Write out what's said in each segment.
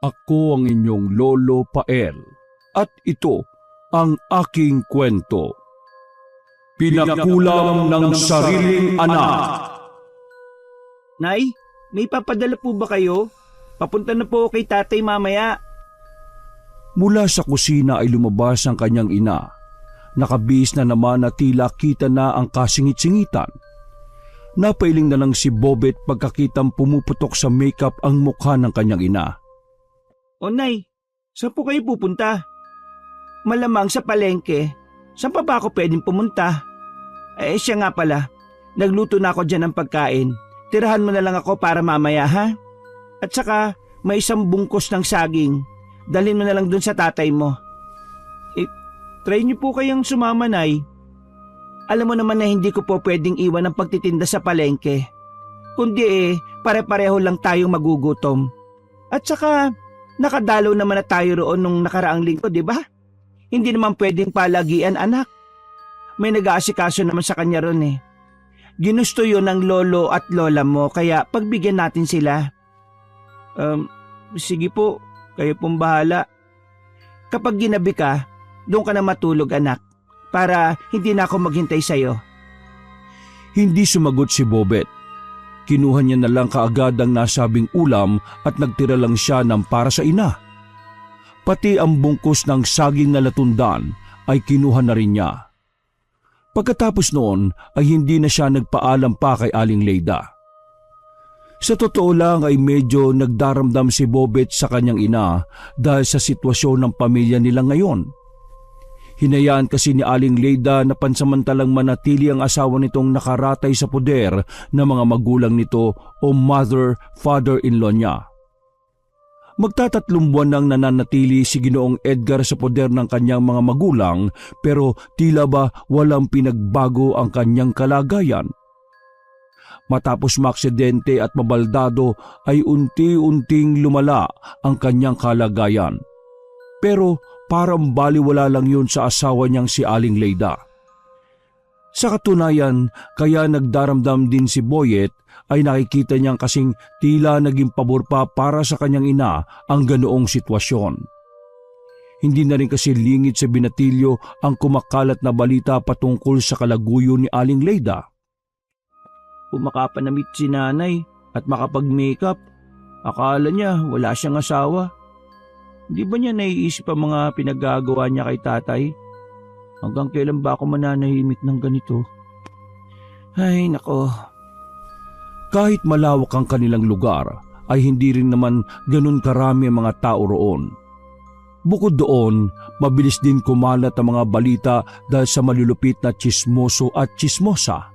Ako ang inyong Lolo Pael at ito ang aking kwento. Pinakulam ng sariling anak. Nay, may papadala po ba kayo? Papunta na po kay tatay mamaya. Mula sa kusina ay lumabas ang kanyang ina. Nakabihis na naman na tila kita na ang kasingit-singitan. Napailing na lang si Bobet pagkakitang pumuputok sa makeup ang mukha ng kanyang ina. O Nay, saan po kayo pupunta? Malamang sa palengke. Saan pa ba ako pwedeng pumunta? Siya nga pala, nagluto na ako dyan ng pagkain. Tirahan mo na lang ako para mamaya, ha? At saka, may isang bungkos ng saging. Dalhin mo na lang dun sa tatay mo. Try niyo po kayang sumama, Nay. Alam mo naman na hindi ko po pwedeng iwan ang pagtitinda sa palengke. Kundi pare-pareho lang tayong magugutom. At saka, nakadalaw naman na tayo roon nung nakaraang linggo, di ba? Hindi naman pwedeng palagian, anak. May nag-aasikaso naman sa kanya ron eh. Ginusto yun ng lolo at lola mo, kaya pagbigyan natin sila. Sige po, kayo pong bahala. Kapag ginabi ka, doon ka na matulog, anak, para hindi na ako maghintay sa'yo. Hindi sumagot si Bobet. Kinuha niya na lang kaagad ang nasabing ulam at nagtira lang siya ng para sa ina. Pati ang bungkus ng saging na latundan ay kinuha na rin niya. Pagkatapos noon ay hindi na siya nagpaalam pa kay Aling Leyda. Sa totoo lang ay medyo nagdaramdam si Bobet sa kanyang ina dahil sa sitwasyon ng pamilya nila ngayon. Hinayaan kasi ni Aling Leyda na pansamantalang manatili ang asawa nitong nakaratay sa poder ng mga magulang nito o father-in-law niya. Magtatatlong buwan nang nananatili si Ginoong Edgar sa poder ng kanyang mga magulang pero tila ba walang pinagbago ang kanyang kalagayan. Matapos maaksidente at mabaldado ay unti-unting lumala ang kanyang kalagayan. Pero parang baliwala lang yun sa asawa niyang si Aling Leyda. Sa katunayan, kaya nagdaramdam din si Boyet ay nakikita niyang kasing tila naging pabor pa para sa kanyang ina ang ganoong sitwasyon. Hindi na rin kasi lingid sa binatilyo ang kumakalat na balita patungkol sa kalaguyo ni Aling Leyda. Kumakapanamit si nanay at makapag-makeup. Akala niya wala siyang asawa. Di ba niya naiisip ang mga pinagagawa niya kay tatay? Hanggang kailan ba ako mananahimik ng ganito? Ay, nako. Kahit malawak ang kanilang lugar, ay hindi rin naman ganun karami ang mga tao roon. Bukod doon, mabilis din kumalat ang mga balita dahil sa malulupit na tsismoso at tsismosa.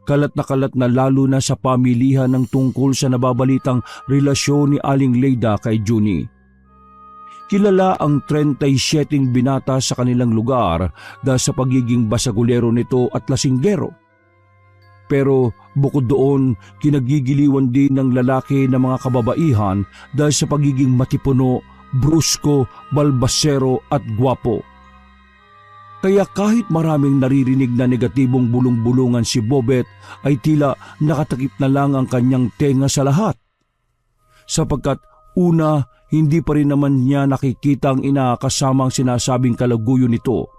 Kalat na lalo na sa pamilihan ng tungkol sa nababalitang relasyon ni Aling Leyda kay Juni. Kilala ang 37 binata sa kanilang lugar dahil sa pagiging basagulero nito at lasinggero. Pero bukod doon, kinagigiliwan din ng lalaki ng mga kababaihan dahil sa pagiging matipuno, brusko, balbasero at gwapo. Kaya kahit maraming naririnig na negatibong bulong-bulungan si Bobet ay tila nakatakip na lang ang kanyang tenga sa lahat. Sapagkat una, hindi pa rin naman niya nakikita ang ina kasama ang sinasabing kalaguyo nito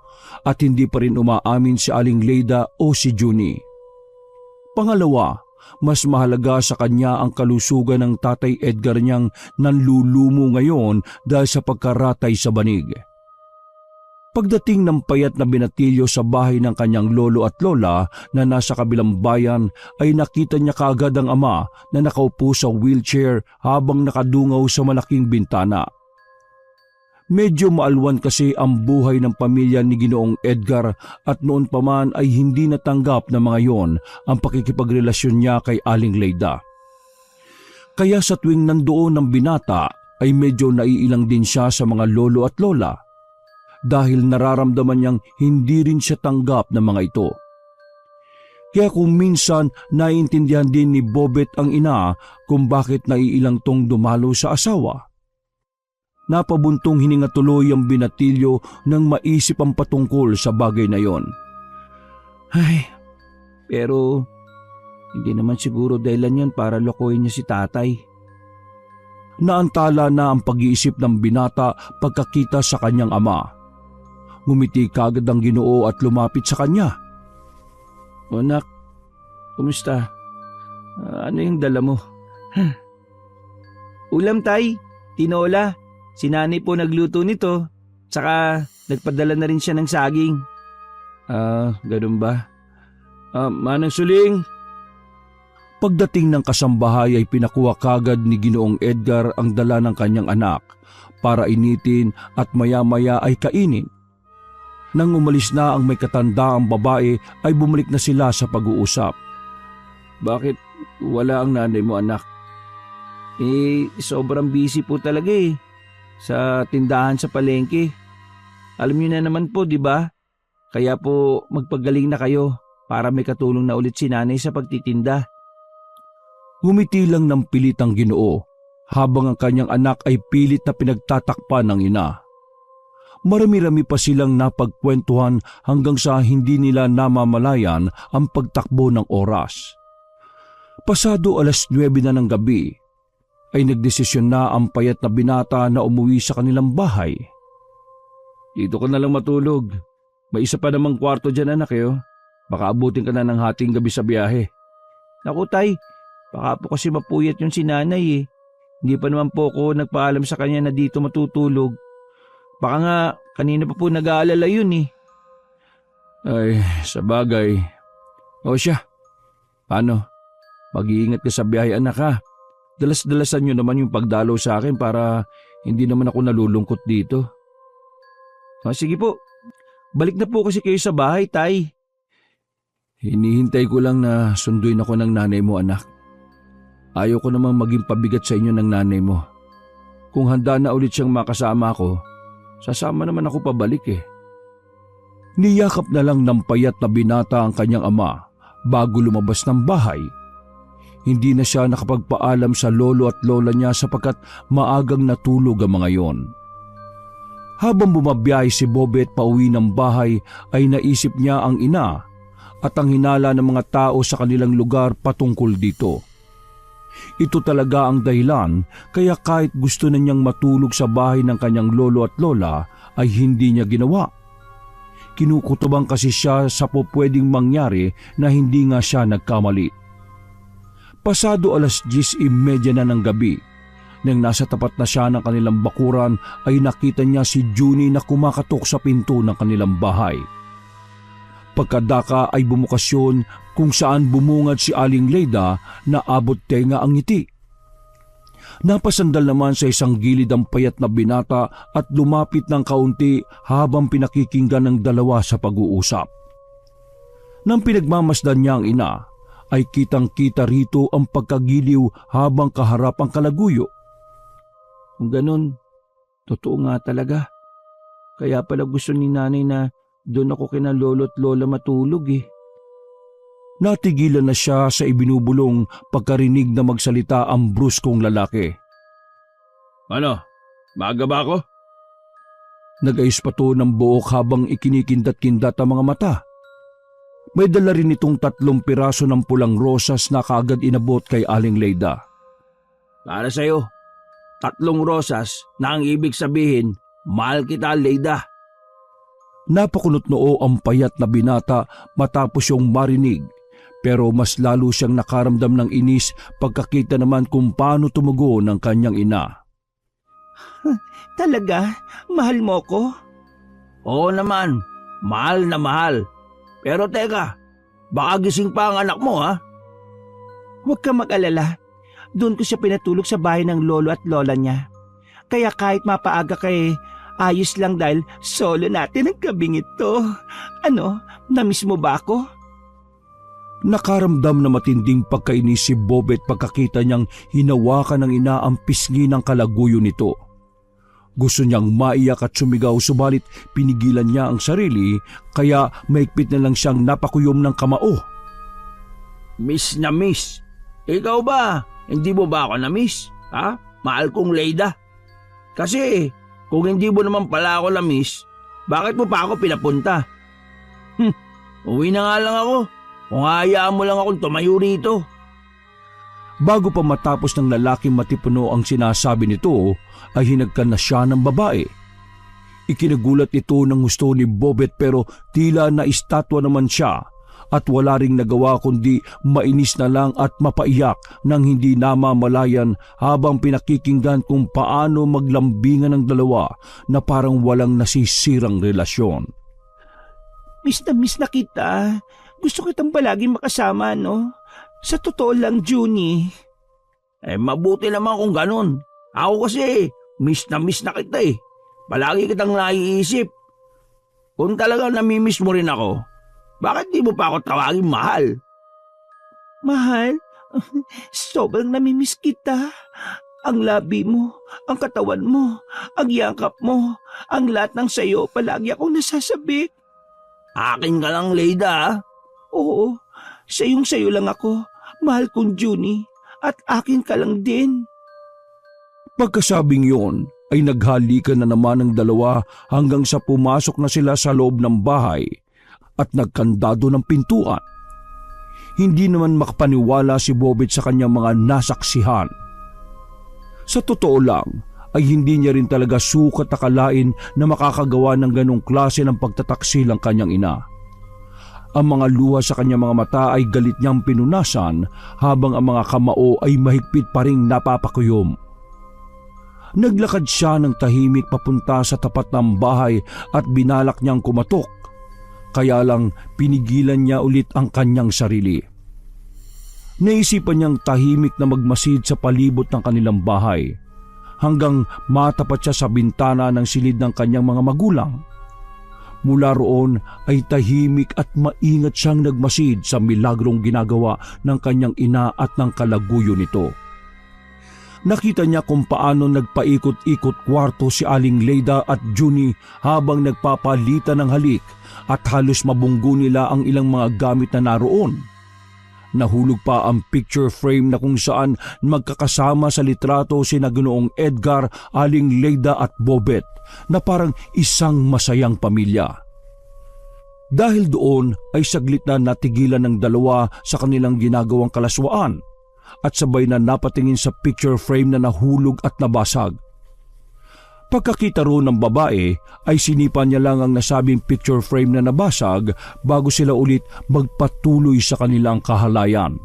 at hindi pa rin umaamin si Aling Leyda o si Juni. Pangalawa, mas mahalaga sa kanya ang kalusugan ng Tatay Edgar niyang nanlulumo ngayon dahil sa pagkaratay sa banig. Pagdating ng payat na binatilyo sa bahay ng kanyang lolo at lola na nasa kabilang bayan ay nakita niya kaagad ang ama na nakaupo sa wheelchair habang nakadungaw sa malaking bintana. Medyo maalwan kasi ang buhay ng pamilya ni Ginoong Edgar at noon pa man ay hindi natanggap ng mga yon ang pakikipagrelasyon niya kay Aling Leyda. Kaya sa tuwing nandoon ang binata ay medyo naiilang din siya sa mga lolo at lola dahil nararamdaman niyang hindi rin siya tanggap ng mga ito. Kaya kung minsan naiintindihan din ni Bobet ang ina kung bakit naiilang tong dumalo sa asawa. Napabuntong hininga tuloy ang binatilyo nang maisip ang patungkol sa bagay na yon. Ay, pero hindi naman siguro dahilan yan para lokohin niya si tatay. Naantala na ang pag-iisip ng binata pagkakita sa kanyang ama. Ngumiti kagad ang Ginoo at lumapit sa kanya. O anak, kumusta? Ano yung dala mo? Ulam tay, tinola. Si nanay po nagluto nito. Tsaka nagpadala na rin siya ng saging. Ganun ba? Manang Suling. Pagdating ng kasambahay ay pinakuha kagad ni Ginoong Edgar ang dala ng kanyang anak para initin at maya-maya ay kainin. Nang umalis na ang may katandaang babae ay bumalik na sila sa pag-uusap. Bakit wala ang nanay mo, anak? Sobrang busy po talaga sa tindahan sa palengke. Alam niyo na naman po, di ba? Kaya po magpagaling na kayo para may katulong na ulit si nanay sa pagtitinda. Ngumiti lang ng pilit ang Ginoo habang ang kanyang anak ay pilit na pinagtatakpan ng ina. Marami-rami pa silang napagkwentuhan hanggang sa hindi nila namamalayan ang pagtakbo ng oras. Pasado 9:00 na ng gabi, ay nagdesisyon na ang payat na binata na umuwi sa kanilang bahay. Dito ka na lang matulog. May isa pa namang kwarto dyan, anak Baka abutin ka na ng hating gabi sa biyahe. Naku tay, baka po kasi mapuyat yung si nanay Hindi pa naman po ako nagpaalam sa kanya na dito matutulog. Baka nga kanina pa po nag-aalala yun Ay, sa bagay. O siya, paano? Mag-iingat ka sa biyahe, anak ha. Dalas-dalasan nyo naman yung pagdalaw sa akin para hindi naman ako nalulungkot dito. Sige po, balik na po kasi kayo sa bahay, tay. Hinihintay ko lang na sunduin ako ng nanay mo, anak. Ayaw ko namang maging pabigat sa inyo ng nanay mo. Kung handa na ulit siyang makasama ko, sasama naman ako pabalik Niyakap na lang ng payat na binata ang kanyang ama bago lumabas ng bahay. Hindi na siya nakapagpaalam sa lolo at lola niya sapagkat maagang natulog ang mga yon. Habang bumabiyahe si Bobet pauwi ng bahay ay naisip niya ang ina at ang hinala ng mga tao sa kanilang lugar patungkol dito. Ito talaga ang dahilan kaya kahit gusto na niyang matulog sa bahay ng kanyang lolo at lola ay hindi niya ginawa. Kinukutubang kasi siya sa pwedeng mangyari na hindi nga siya nagkamali. Pasado 10:30 na ng gabi, nang nasa tapat na siya ng kanilang bakuran ay nakita niya si Junie na kumakatok sa pinto ng kanilang bahay. Pagkadaka ay bumukas yun kung saan bumungad si Aling Leyda na abot tenga ang ngiti. Napasandal naman sa isang gilid ang payat na binata at lumapit ng kaunti habang pinakikinggan ng dalawa sa pag-uusap. Nang pinagmamasdan niya ang ina, ay kitang-kita rito ang pagkagiliw habang kaharap ang kalaguyo. Kung ganun, totoo nga talaga. Kaya pala gusto ni nanay na doon ako kina lolo at lola matulog Natigilan na siya sa ibinubulong pagkarinig na magsalita ang bruskong lalaki. Ano? Maaga ba ako? Nag-ayos pa to ng buhok habang ikinikindat-kindat ang mga mata. May dala rin itong 3 piraso ng pulang rosas na kaagad inabot kay Aling Leyda. Para sa'yo, 3 rosas na ang ibig sabihin, mahal kita, Leyda. Napakunot noo ang payat na binata matapos yung marinig, pero mas lalo siyang nakaramdam ng inis pagkakita naman kung paano tumugo ng kanyang ina. Talaga? Mahal mo ko? Oo naman, mahal na mahal. Pero teka, baka gising pa ang anak mo Huwag ka mag-alala. Doon ko siya pinatulog sa bahay ng lolo at lola niya. Kaya kahit mapaaga ayos lang dahil solo natin ang gabing ito. Ano, namiss mo ba ako? Nakaramdam na matinding pagkainis si Bobet pagkakita niyang hinawakan ng ina ang pisngi ng kalaguyo nito. Gusto niyang maiyak at sumigaw subalit pinigilan niya ang sarili kaya maigpit na lang siyang napakuyom ng kamao. Miss na miss. Ikaw ba? Hindi mo ba ako na miss? Mahal kong Leyda. Kasi kung hindi mo naman pala ako na miss, bakit mo pa ako pinapunta? Uwi na nga lang ako. Kung hayaan mo lang akong tumayo rito. Bago pa matapos ng lalaking matipuno ang sinasabi nito, ay hinagkan na siya ng babae. Ikinagulat ito ng gusto ni Bobet pero tila na estatwa naman siya at wala ring nagawa kundi mainis na lang at mapaiyak nang hindi namamalayan habang pinakikinggan kung paano maglambingan ng dalawa na parang walang nasisirang relasyon. Miss na kita. Gusto kitang palaging makasama, no? Sa totoo lang, Junie. Mabuti naman kung ganun. Ako kasi, miss na kita eh. Palagi kitang naiisip. Kung talagang namimiss mo rin ako, bakit di mo pa ako tawagin mahal? Mahal? Sobrang namimiss kita. Ang labi mo, ang katawan mo, ang yakap mo, ang lahat ng sayo, palagi akong nasasabik. Akin ka lang, Leida. Oo, sayo lang ako. Mahal kong Junie at akin ka lang din. Pagkasabing yon ay naghalikan na naman ang dalawa hanggang sa pumasok na sila sa loob ng bahay at nagkandado ng pintuan. Hindi naman makapaniwala si Bobet sa kanyang mga nasaksihan. Sa totoo lang ay hindi niya rin talaga sukat akalain na makakagawa ng ganong klase ng pagtataksil ang kanyang ina. Ang mga luha sa kanyang mga mata ay galit niyang pinunasan habang ang mga kamao ay mahigpit pa ring napapakuyom. Naglakad siya ng tahimik papunta sa tapat ng bahay at binalak niyang kumatok. Kaya lang pinigilan niya ulit ang kanyang sarili. Naisipan niyang tahimik na magmasid sa palibot ng kanilang bahay hanggang matapat siya sa bintana ng silid ng kanyang mga magulang. Mula roon ay tahimik at maingat siyang nagmasid sa milagrong ginagawa ng kanyang ina at ng kalaguyo nito. Nakita niya kung paano nagpaikot-ikot kwarto si Aling Leida at Junie habang nagpapalitan ng halik at halos mabunggo nila ang ilang mga gamit na naroon. Nahulog pa ang picture frame na kung saan magkakasama sa litrato sina Ginoong Edgar, Aling Leida at Bobet na parang isang masayang pamilya. Dahil doon ay saglit na natigilan ng dalawa sa kanilang ginagawang kalaswaan at sabay na napatingin sa picture frame na nahulog at nabasag. Pagkakita roon ng babae ay sinipan niya lang ang nasabing picture frame na nabasag bago sila ulit magpatuloy sa kanilang kahalayan.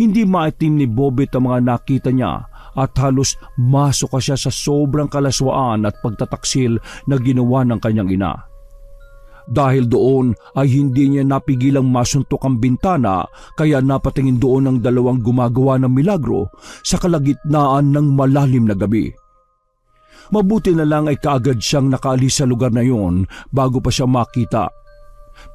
Hindi maitim ni Bobet ang mga nakita niya at halos masok siya sa sobrang kalaswaan at pagtataksil na ginawa ng kanyang ina. Dahil doon ay hindi niya napigilang masuntok ang bintana kaya napatingin doon ang dalawang gumagawa ng milagro sa kalagitnaan ng malalim na gabi. Mabuti na lang ay kaagad siyang nakaalis sa lugar na yon bago pa siya makita.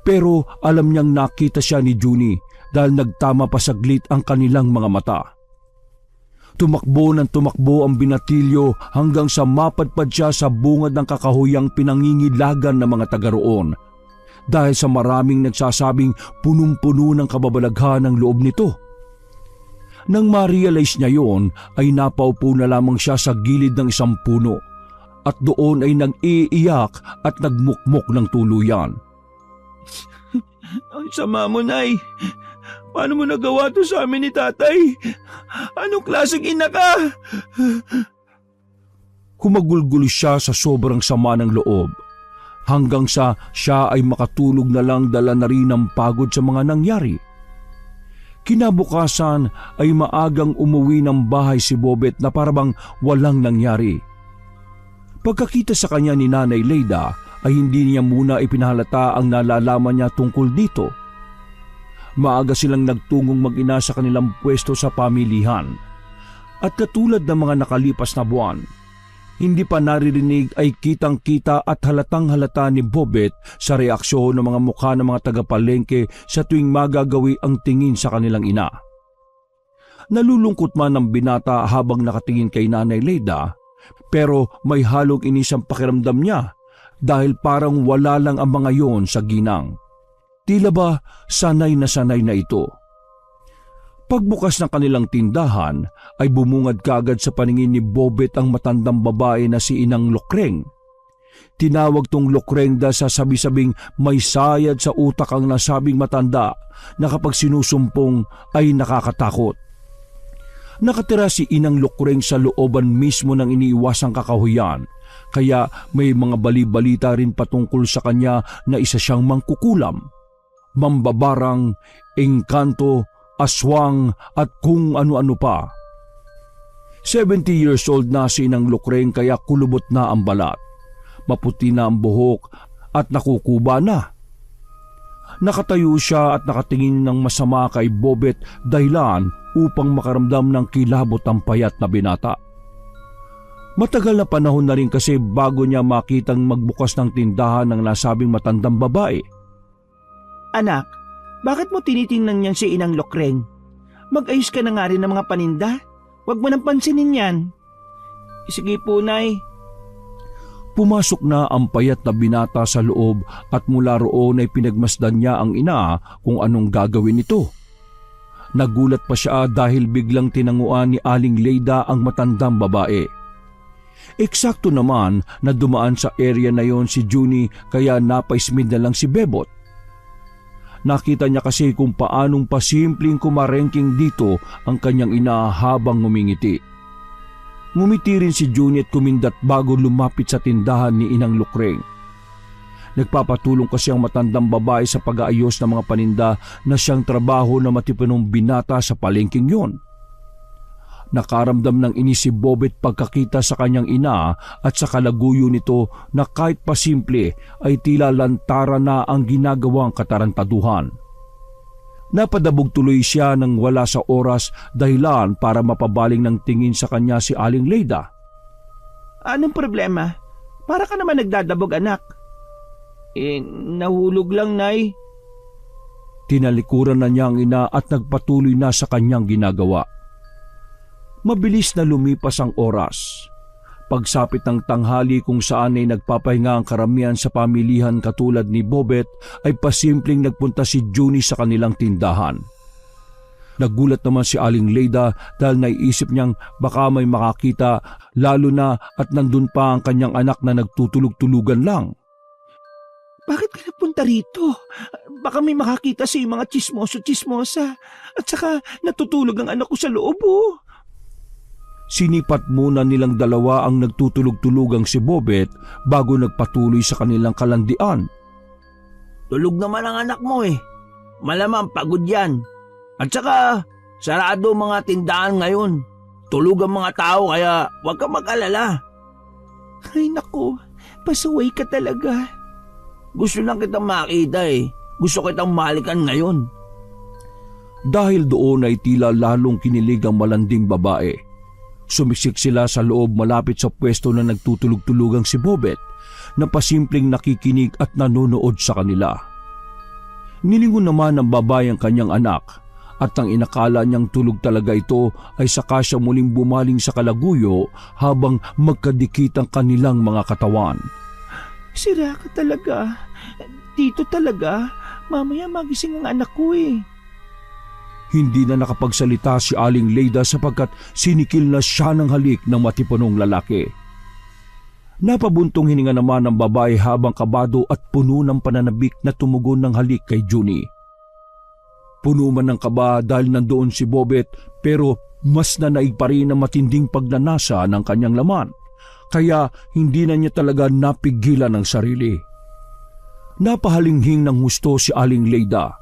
Pero alam niyang nakita siya ni Junie dahil nagtama pa saglit ang kanilang mga mata. Tumakbo ng tumakbo ang binatilyo hanggang sa mapadpad siya sa bungad ng kakahuyang pinangingilagan ng mga taga roon dahil sa maraming nagsasabing punong-puno ng kababalaghan ang loob nito. Nang ma-realize niya yon ay napaupo na lamang siya sa gilid ng isang puno at doon ay nag-iiyak at nagmukmok ng tuluyan. Ang sama mo, Nay. Paano mo nagawa to sa amin ni Tatay? Anong klaseng ina ka? Humagulgulo siya sa sobrang sama ng loob hanggang sa siya ay makatulog na lang dala na rin ng pagod sa mga nangyari. Kinabukasan ay maagang umuwi ng bahay si Bobet na parabang walang nangyari. Pagkakita sa kanya ni Nanay Leida ay hindi niya muna ipinahalata ang nalalaman niya tungkol dito. Maaga silang nagtungong mag-ina sa kanilang pwesto sa pamilihan. At katulad ng mga nakalipas na buwan, hindi pa naririnig ay kitang-kita at halatang-halata ni Bobet sa reaksyon ng mga mukha ng mga tagapalengke sa tuwing magagawi ang tingin sa kanilang ina. Nalulungkot man ang binata habang nakatingin kay Nanay Leida, pero may halong inis ang pakiramdam niya dahil parang wala lang ang mga yon sa ginang. Tila ba sanay na ito. Pagbukas ng kanilang tindahan ay bumungad kaagad sa paningin ni Bobet ang matandang babae na si Inang Lokreng. Tinawag tong Lokreng dahil sa sabi-sabing may sayad sa utak ang nasabing matanda na kapag sinusumpong ay nakakatakot. Nakatira si Inang Lukreng sa looban mismo ng iniiwasang kakahuyan, kaya may mga bali-balita rin patungkol sa kanya na isa siyang mangkukulam, mambabarang, engkanto, aswang at kung ano-ano pa. 70 years old na si Inang Lukreng kaya kulubot na ang balat, maputi na ang buhok at nakukuba na. Nakatayo siya at nakatingin ng masama kay Bobet dahilan upang makaramdam ng kilabot ang payat na binata. Matagal na panahon na rin kasi bago niya makitang magbukas ng tindahan ng nasabing matandang babae. Anak, bakit mo tinitingnan niyan si Inang Lukreng? Mag-ayos ka na nga rin ng mga paninda. Huwag mo nang pansinin yan. Sige po, Nay. Pumasok na ang payat na binata sa loob at mula roon ay pinagmasdan niya ang ina kung anong gagawin nito. Nagulat pa siya dahil biglang tinanguan ni Aling Leida ang matandang babae. Eksakto naman na dumaan sa area na yon si Junie kaya napaismid na lang si Bebot. Nakita niya kasi kung paanong pasimpleng kumarengking dito ang kanyang ina habang ngumingiti. Ngumiti rin si Junie at kumindat bago lumapit sa tindahan ni Inang Lukreng. Nagpapatulong kasi ang matandang babae sa pag-aayos ng mga paninda na siyang trabaho na matipunong binata sa palengking yon. Nakaramdam ng inis si Bobet pagkakita sa kanyang ina at sa kalaguyo nito na kahit pasimple ay tila lantara na ang ginagawang katarantaduhan. Napadabog tuloy siya nang wala sa oras dahilan para mapabaling ng tingin sa kanya si Aling Leida. Anong problema? Para ka naman nagdadabog, anak. Nahulog lang, Nay. Tinalikuran na niya ang ina at nagpatuloy na sa kanyang ginagawa. Mabilis na lumipas ang oras. Pagsapit ng tanghali kung saan ay nagpapahinga ang karamihan sa pamilihan katulad ni Bobet ay pasimpleng nagpunta si Junie sa kanilang tindahan. Nagulat naman si Aling Leida dahil naiisip niyang baka may makakita lalo na at nandun pa ang kanyang anak na nagtutulog-tulugan lang. Bakit ka napunta rito? Baka may makakita sa mga chismoso-chismosa at saka natutulog ang anak ko sa loob, oh. Sinipat muna nilang dalawa ang nagtutulog-tulugang si Bobet bago nagpatuloy sa kanilang kalandian. Tulog naman ang anak mo eh. Malamang pagod yan. At saka sarado mga tindahan ngayon. Tulog ang mga tao kaya huwag ka mag-alala. Ay naku, pasaway ka talaga. Gusto lang kitang makita eh. Gusto kitang mahalikan ngayon. Dahil doon ay tila lalong kinilig ang malanding babae. Sumiksik sila sa loob malapit sa pwesto na nagtutulog-tulugang si Bobet na pasimpleng nakikinig at nanonood sa kanila. Nilingon naman ng babae ang kanyang anak at ang inakala niyang tulog talaga ito ay saka siya muling bumaling sa kalaguyo habang magkadikit ang kanilang mga katawan. Sira ka talaga. Dito talaga. Mamaya magising ang anak ko eh. Hindi na nakapagsalita si Aling Leida sapagkat sinikil na siya ng halik ng matipunong lalaki. Napabuntong hininga naman ng babae habang kabado at puno ng pananabik na tumugon ng halik kay Junie. Puno man ng kaba dahil nandoon si Bobet pero mas nanaig pa rin ang matinding pagnanasa ng kanyang laman, kaya hindi na niya talaga napigilan ang sarili. Napahalinghing ng husto si Aling Leida,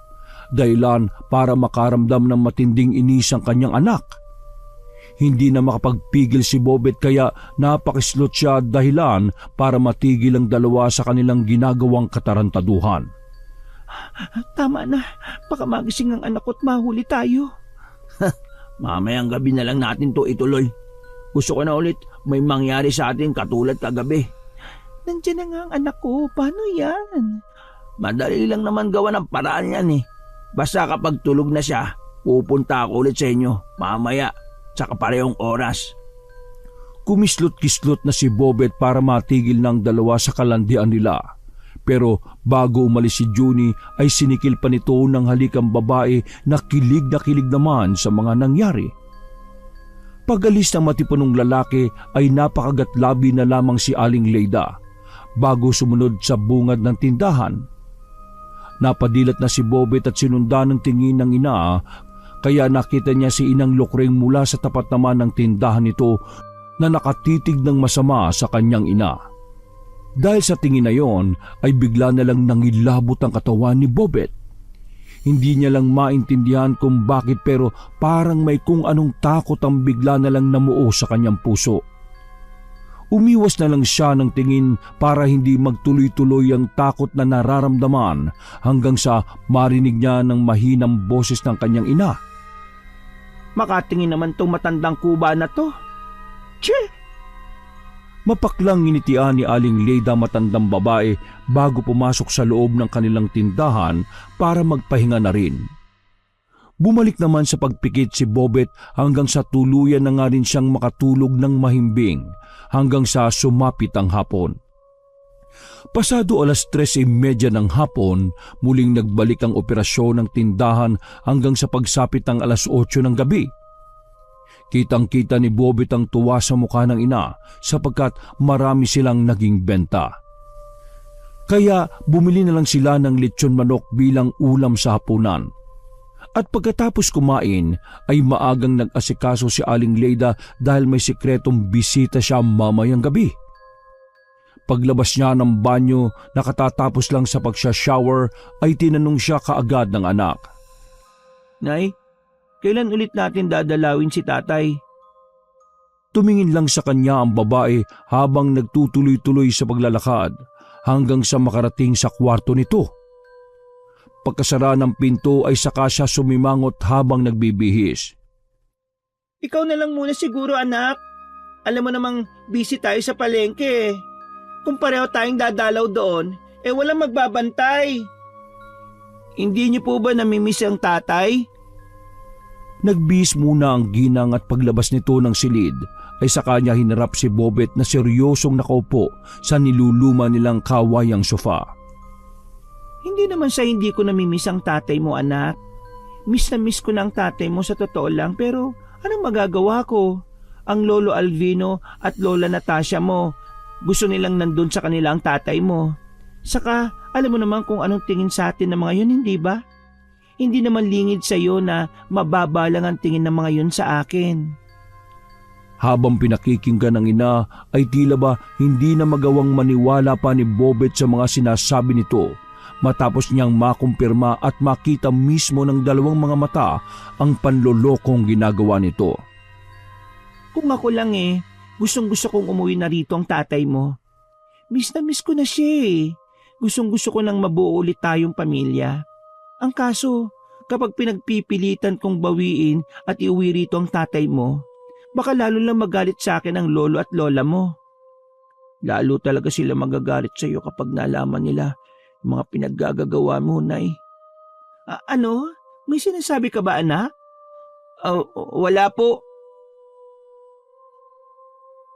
dahilan para makaramdam ng matinding inis ang kanyang anak. Hindi na makapagpigil si Bobet kaya napakislot siya dahilan para matigil ang dalawa sa kanilang ginagawang katarantaduhan. Tama na, baka magising ang anak ko at mahuli tayo. Mamayang gabi na lang natin to ituloy. Gusto ko na ulit may mangyari sa atin katulad kagabi. Nandiyan na nga ang anak ko, paano yan? Madali lang naman gawa ng paraan yan eh. Basta kapag tulog na siya, pupunta ako ulit sa inyo, mamaya, tsaka parehong oras. Kumislot-kislot na si Bobet para matigil ng dalawa sa kalandian nila. Pero bago umalis si Junie ay sinikil pa nito ng halik ang babae na kilig naman sa mga nangyari. Pag-alis ng matipunong lalaki ay napakagatlabi na lamang si Aling Leida bago sumunod sa bungad ng tindahan. Napadilat na si Bobet at sinundan ng tingin ng ina kaya nakita niya si Inang Lukreng mula sa tapat naman ng tindahan nito na nakatitig ng masama sa kanyang ina. Dahil sa tingin na yon ay bigla na lang nangilabot ang katawan ni Bobet. Hindi niya lang maintindihan kung bakit pero parang may kung anong takot ang bigla na lang namuo sa kanyang puso. Umiwas na lang siya ng tingin para hindi magtuloy-tuloy ang takot na nararamdaman hanggang sa marinig niya ng mahinang boses ng kanyang ina. Makatingin naman tong matandang kuba na to. Tche! Mapaklang initian ni Aling Leyda matandang babae bago pumasok sa loob ng kanilang tindahan para magpahinga na rin. Bumalik naman sa pagpikit si Bobet hanggang sa tuluyan na nga rin siyang makatulog ng mahimbing hanggang sa sumapit ang hapon. Pasado 3:30 ng hapon, muling nagbalik ang operasyon ng tindahan hanggang sa pagsapit ng 8:00 ng gabi. Kitang-kita ni Bobet ang tuwa sa mukha ng ina sapagkat marami silang naging benta. Kaya bumili na lang sila ng lechon manok bilang ulam sa hapunan. At pagkatapos kumain ay maagang nag-asikaso si Aling Leyda dahil may sikretong bisita siya mamayang gabi. Paglabas niya ng banyo, nakatatapos lang sa pagsha-shower ay tinanong siya kaagad ng anak. Nay, kailan ulit natin dadalawin si tatay? Tumingin lang sa kanya ang babae habang nagtutuloy-tuloy sa paglalakad hanggang sa makarating sa kwarto nito. Pagkasara ng pinto ay saka siya sumimangot habang nagbibihis. Ikaw na lang muna siguro, anak. Alam mo namang busy tayo sa palengke. Kung pareho tayong dadalaw doon, walang magbabantay. Hindi niyo po ba namimiss ang tatay? Nagbihis muna ang ginang at paglabas nito ng silid ay saka niya hinarap si Bobet na seryosong nakaupo sa niluluma nilang kawayang sofa. Hindi naman sa hindi ko namimiss ang tatay mo, anak. Miss na miss ko na ang tatay mo sa totoo lang, pero anong magagawa ko? Ang Lolo Alvino at Lola Natasha mo, gusto nilang nandun sa kanila ang tatay mo. Saka alam mo naman kung anong tingin sa atin ng mga yun, hindi ba? Hindi naman lingid sa iyo na mababa lang ang tingin ng mga yun sa akin. Habang pinakikinggan ng ina ay tila ba hindi na magawang maniwala pa ni Bobet sa mga sinasabi nito matapos niyang makumpirma at makita mismo ng dalawang mga mata ang panlolokong ginagawa nito. Kung ako lang gustong gusto kong umuwi na rito ang tatay mo. Miss na miss ko na siya Gustong gusto ko nang mabuo ulit tayong pamilya. Ang kaso, kapag pinagpipilitan kong bawiin at iuwi rito ang tatay mo, baka lalo lang magalit sa akin ang lolo at lola mo. Lalo talaga sila magagalit sa iyo kapag nalaman nila yung mga pinaggagawa mo, Nay. Ano? May sinasabi ka ba, anak? Wala po.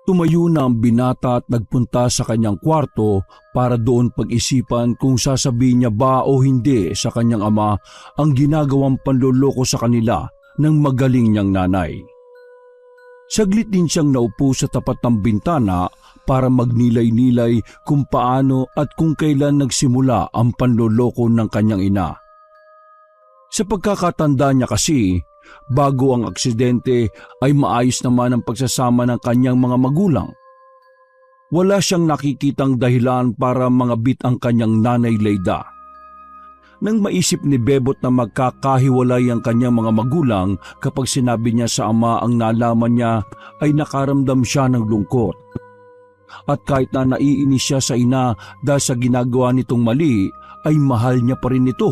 Tumayo na ang binata at nagpunta sa kanyang kwarto para doon pag-isipan kung sasabihin niya ba o hindi sa kanyang ama ang ginagawang panloloko sa kanila ng magaling niyang nanay. Saglit din siyang naupo sa tapat ng bintana para magnilay-nilay kung paano at kung kailan nagsimula ang panloloko ng kanyang ina. Sa pagkakatanda niya kasi, bago ang aksidente ay maayos naman ang pagsasama ng kanyang mga magulang. Wala siyang nakikitang dahilan para mangabit ang kanyang nanay Leyda. Nang maisip ni Bebot na magkakahiwalay ang kanyang mga magulang kapag sinabi niya sa ama ang nalaman niya ay nakaramdam siya ng lungkot. At kahit na naiinis siya sa ina dahil sa ginagawa nitong mali ay mahal niya pa rin ito.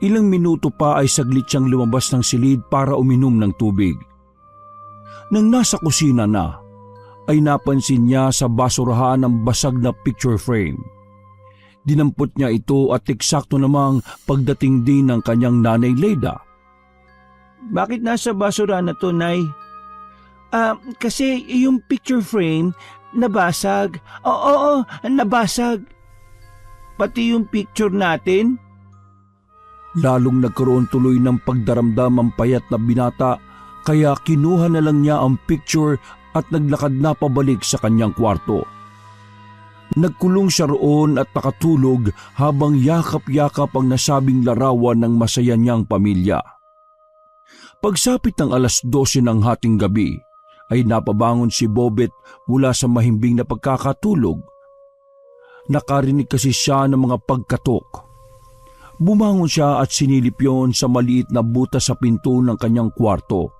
Ilang minuto pa ay saglit siyang lumabas ng silid para uminom ng tubig. Nang nasa kusina na, ay napansin niya sa basurahan ang basag na picture frame. Dinampot niya ito at eksakto namang pagdating din ng kanyang nanay Leyda. Bakit nasa basurahan na to, Nay? Kasi yung picture frame nabasag. Oo, nabasag. Pati yung picture natin. Lalong nagkaroon tuloy ng pagdaramdam ang payat na binata kaya kinuha na lang niya ang picture at naglakad na pabalik sa kanyang kwarto. Nagkulong siya roon at nakatulog habang yakap-yakap ang nasabing larawan ng masaya niyang pamilya. Pagsapit ng 12:00 ng hating gabi, ay napabangon si Bobet mula sa mahimbing na pagkakatulog. Nakarinig kasi siya ng mga pagkatok. Bumangon siya at sinilip yon sa maliit na butas sa pinto ng kanyang kwarto.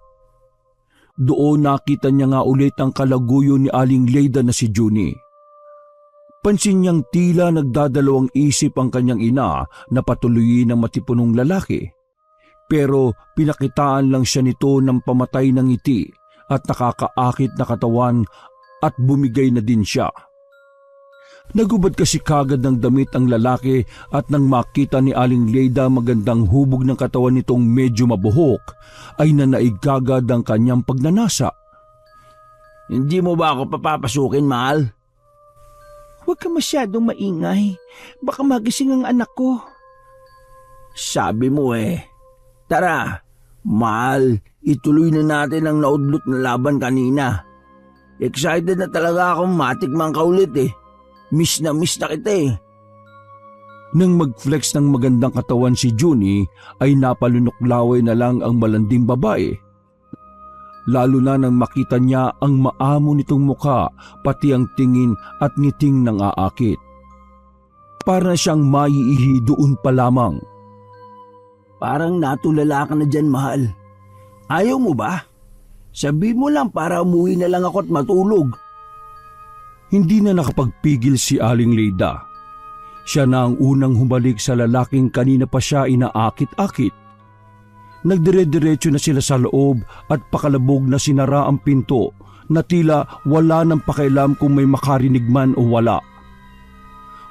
Doon nakita niya nga ulit ang kalaguyo ni Aling Leida na si Junie. Pansin niyang tila nagdadalawang isip ang kanyang ina na patuloyin ang matipunong lalaki. Pero pinakitaan lang siya nito ng pamatay ng ngiti at nakakaakit na katawan at bumigay na din siya. Nagubad kasi kagad ng damit ang lalaki at nang makita ni Aling Leida magandang hubog ng katawan nitong medyo mabuhok, ay nanaig kagad ang kanyang pagnanasa. Hindi mo ba ako papapasukin, mahal? Huwag ka masyadong maingay. Baka magising ang anak ko. Sabi mo eh. Tara, mahal, ituloy na natin ang naudlot na laban kanina. Excited na talaga akong matikmang kaulit eh. Miss na kita eh. Nang mag-flex ng magandang katawan si Junie, ay napalunoklaway na lang ang malanding babae. Lalo na nang makita niya ang maamo nitong mukha, pati ang tingin at ngiting ng aakit. Para siyang maiihi doon pa lamang. Parang natulala ka na dyan, mahal. Ayaw mo ba? Sabi mo lang para umuwi na lang ako at matulog. Hindi na nakapagpigil si Aling Leida. Siya na ang unang humalik sa lalaking kanina pa siya inaakit-akit. Nagdire-diretso na sila sa loob at pakalabog na sinara ang pinto na tila wala nang pakialam kung may makarinig man o wala.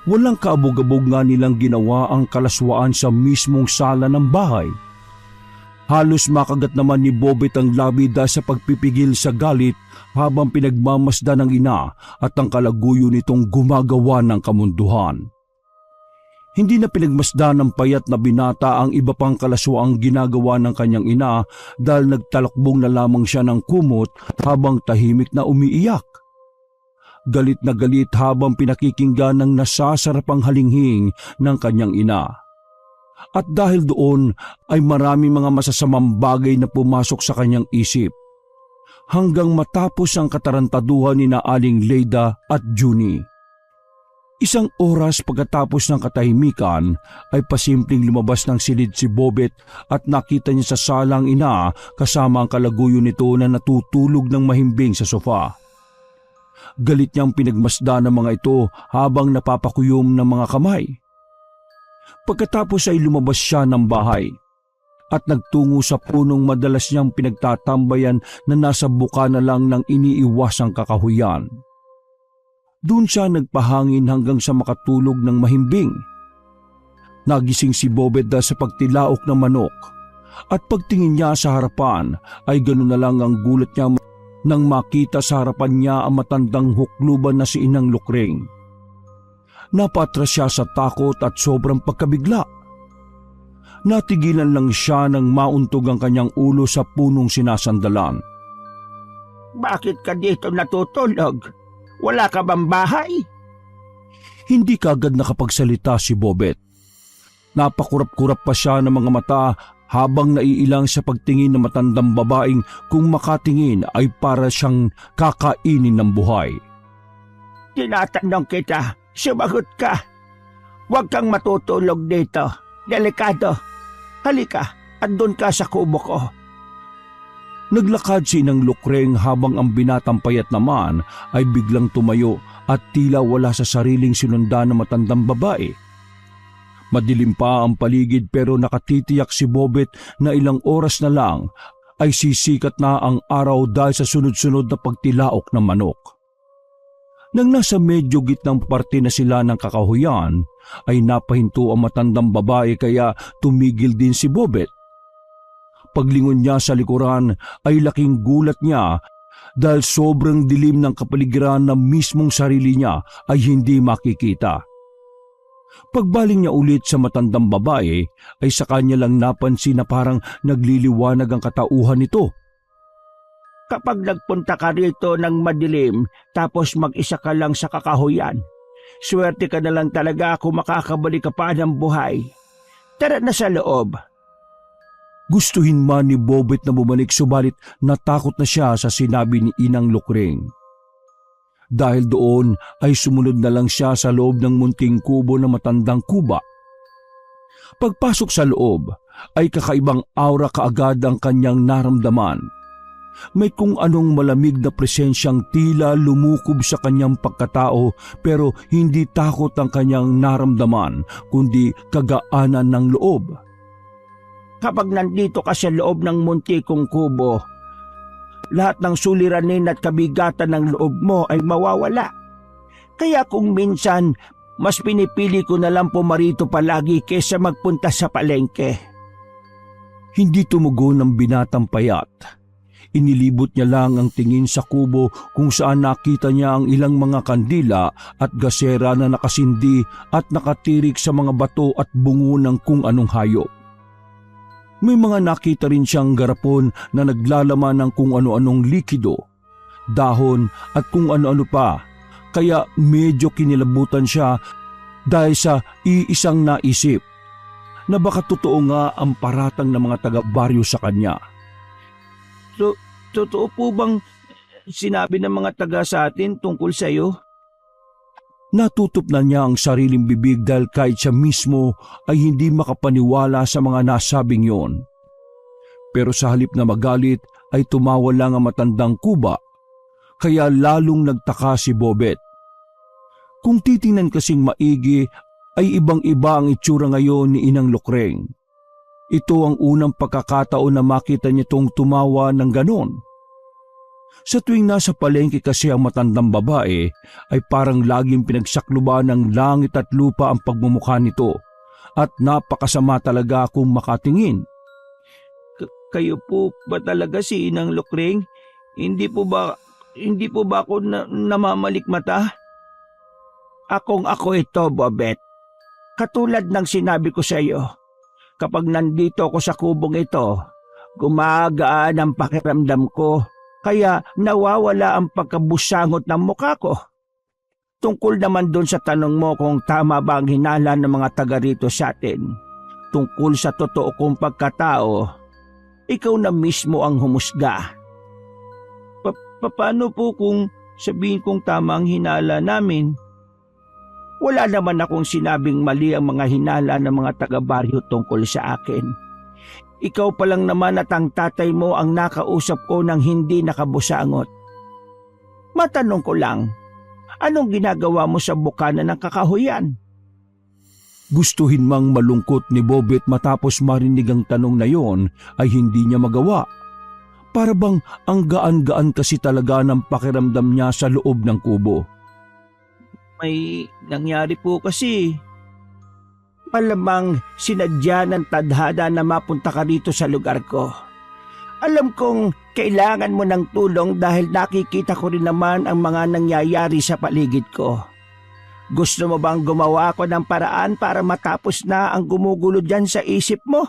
Walang kaabog-abog nga nilang ginawa ang kalaswaan sa mismong sala ng bahay. Halos makagat naman ni Bobet ang labi dahil sa pagpipigil sa galit habang pinagmamasdan ng ina at ang kalaguyo nitong gumagawa ng kamunduhan. Hindi na pinagmasdan ng payat na binata ang iba pang kalaswaang ginagawa ng kanyang ina dahil nagtalakbong na lamang siya ng kumot habang tahimik na umiiyak. Galit na galit habang pinakikinggan ng nasasarapang halinghing ng kanyang ina. At dahil doon ay marami mga masasamang bagay na pumasok sa kanyang isip. Hanggang matapos ang katarantaduhan ni na Aling Leida at Junie. Isang oras pagkatapos ng katahimikan ay pasimpleng lumabas ng silid si Bobet at nakita niya sa salang ina kasama ang kalaguyo nito na natutulog ng mahimbing sa sofa. Galit niyang pinagmasdan ng mga ito habang napapakuyom ng mga kamay. Pagkatapos ay lumabas siya ng bahay at nagtungo sa punong madalas niyang pinagtatambayan na nasa buka na lang ng iniiwasang kakahuyan. Doon siya nagpahangin hanggang sa makatulog ng mahimbing. Nagising si Bobet sa pagtilaok ng manok at pagtingin niya sa harapan ay ganoon na lang ang gulat niya nang makita sa harapan niya ang matandang hukluban na si Inang Lukreng. Napatras siya sa takot at sobrang pagkabigla. Natigilan lang siya nang mauntog ang kanyang ulo sa punong sinasandalan. Bakit ka dito natutulog? Wala ka bang bahay? Hindi kagad nakapagsalita si Bobet. Napakurap-kurap pa siya ng mga mata habang naiilang sa pagtingin ng matandang babaeng kung makatingin ay para siyang kakainin ng buhay. Tinatanong kita, sumagot ka. Huwag kang matutulog dito. Delikado. Halika, andun ka sa kubo ko. Naglakad si Inang Lukreng habang ang binatang payat naman ay biglang tumayo at tila wala sa sariling sinundan ng matandang babae. Madilim pa ang paligid pero nakatitiyak si Bobet na ilang oras na lang ay sisikat na ang araw dahil sa sunod-sunod na pagtilaok ng manok. Nang nasa medyo gitnang parte na sila ng kakahuyan, ay napahinto ang matandang babae kaya tumigil din si Bobet. Paglingon niya sa likuran ay laking gulat niya dahil sobrang dilim ng kapaligiran na mismong sarili niya ay hindi makikita. Pagbaling niya ulit sa matandang babae ay sa kanya lang napansin na parang nagliliwanag ang katauhan nito. Kapag nagpunta ka rito ng madilim tapos mag-isa ka lang sa kakahuyan, swerte ka na lang talaga kung makakabalik ka pa ng buhay. Tara na sa loob. Gustuhin man ni Bobet na bumalik subalit natakot na siya sa sinabi ni Inang Lukring. Dahil doon ay sumunod na lang siya sa loob ng munting kubo na matandang kuba. Pagpasok sa loob ay kakaibang aura kaagad ang kanyang naramdaman. May kung anong malamig na presensyang tila lumukob sa kanyang pagkatao pero hindi takot ang kanyang naramdaman kundi kagaanan ng loob. Kapag nandito ka sa loob ng munti kong kubo, lahat ng suliranin at kabigatan ng loob mo ay mawawala. Kaya kung minsan, mas pinipili ko na lang pumarito palagi kaysa magpunta sa palengke. Hindi tumugon ng binatang payat. Inilibot niya lang ang tingin sa kubo kung saan nakita niya ang ilang mga kandila at gasera na nakasindi at nakatirik sa mga bato at bungo ng kung anong hayop. May mga nakita rin siyang garapon na naglalaman ng kung ano-anong likido, dahon at kung ano-ano pa, kaya medyo kinilabutan siya dahil sa iisang naisip na baka totoo nga ang paratang ng mga taga-baryo sa kanya. So, totoo po bang sinabi ng mga taga sa atin tungkol sa iyo? Natutup na niya ang sariling bibig dahil kahit siya mismo ay hindi makapaniwala sa mga nasabing yon. Pero sa halip na magalit ay tumawa lang ang matandang kuba, kaya lalong nagtaka si Bobet. Kung titingnan kasing maigi ay ibang-iba ang itsura ngayon ni Inang Lukring. Ito ang unang pagkakataon na makita niya itong tumawa ng ganon. Sa tuwing nasa palengke kasi ang matandang babae ay parang laging pinagsakluban ng langit at lupa ang pagmumukha nito at napakasama talaga kung makatingin. Kayo po ba talaga si Inang Lukring? Hindi po ba ako namamalikmata? Ako ito, Bobet. Katulad ng sinabi ko sa iyo, kapag nandito ako sa kubong ito, gumagaan ang pakiramdam ko. Kaya nawawala ang pagkabusangot ng mukha ko. Tungkol naman doon sa tanong mo kung tama ba ang hinala ng mga taga rito sa atin, tungkol sa totoo kong pagkatao, ikaw na mismo ang humusga. Paano po kung sabihin kong tama ang hinala namin? Wala naman akong sinabing mali ang mga hinala ng mga taga-baryo tungkol sa akin. Ikaw pa lang naman at ang tatay mo ang nakausap ko ng hindi nakabusangot. Matanong ko lang, anong ginagawa mo sa bukana ng kakahuyan? Gustuhin mang malungkot ni Bobet matapos marinig ang tanong na yon ay hindi niya magawa. Para bang ang gaan-gaan kasi talaga ng pakiramdam niya sa loob ng kubo. May nangyari po kasi. Malamang sinadya ng tadhana na mapunta ka rito sa lugar ko. Alam kong kailangan mo ng tulong dahil nakikita ko rin naman ang mga nangyayari sa paligid ko. Gusto mo bang gumawa ako ng paraan para matapos na ang gumugulo dyan sa isip mo?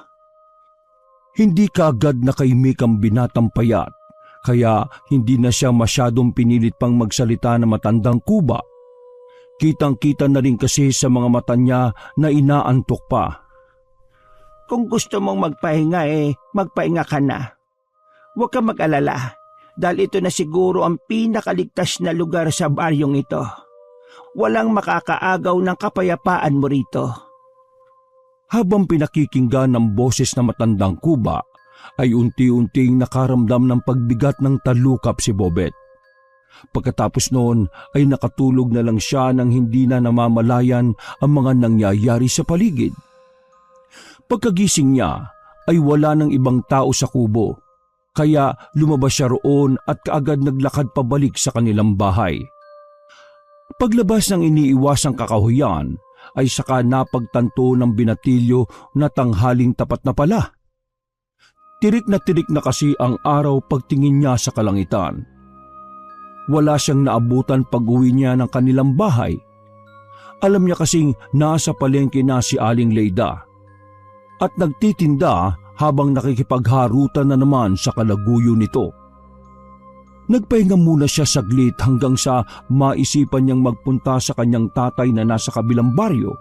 Hindi kaagad nakaimik ang binatang payat, kaya hindi na siya masyadong pinilit pang magsalita na matandang kuba. Kitang-kita na rin kasi sa mga mata niya na inaantok pa. Kung gusto mong magpahinga magpahinga ka na. Huwag kang mag-alala dahil ito na siguro ang pinakaligtas na lugar sa baryong ito. Walang makakaagaw ng kapayapaan mo rito. Habang pinakikinggan ng boses na matandang kuba, ay unti-unting nakaramdam ng pagbigat ng talukap si Bobet. Pagkatapos noon ay nakatulog na lang siya nang hindi na namamalayan ang mga nangyayari sa paligid. Pagkagising niya ay wala ng ibang tao sa kubo, kaya lumabas siya roon at kaagad naglakad pabalik sa kanilang bahay. Paglabas ng iniiwasang kakahuyan ay saka napagtanto ng binatilyo na tanghaling tapat na pala. Tirik na kasi ang araw pagtingin niya sa kalangitan. Wala siyang naabutan pag-uwi niya ng kanilang bahay. Alam niya kasing nasa palengke na si Aling Leyda at nagtitinda habang nakikipagharutan na naman sa kalaguyo nito. Nagpahinga muna siya saglit hanggang sa maisipan niyang magpunta sa kanyang tatay na nasa kabilang baryo.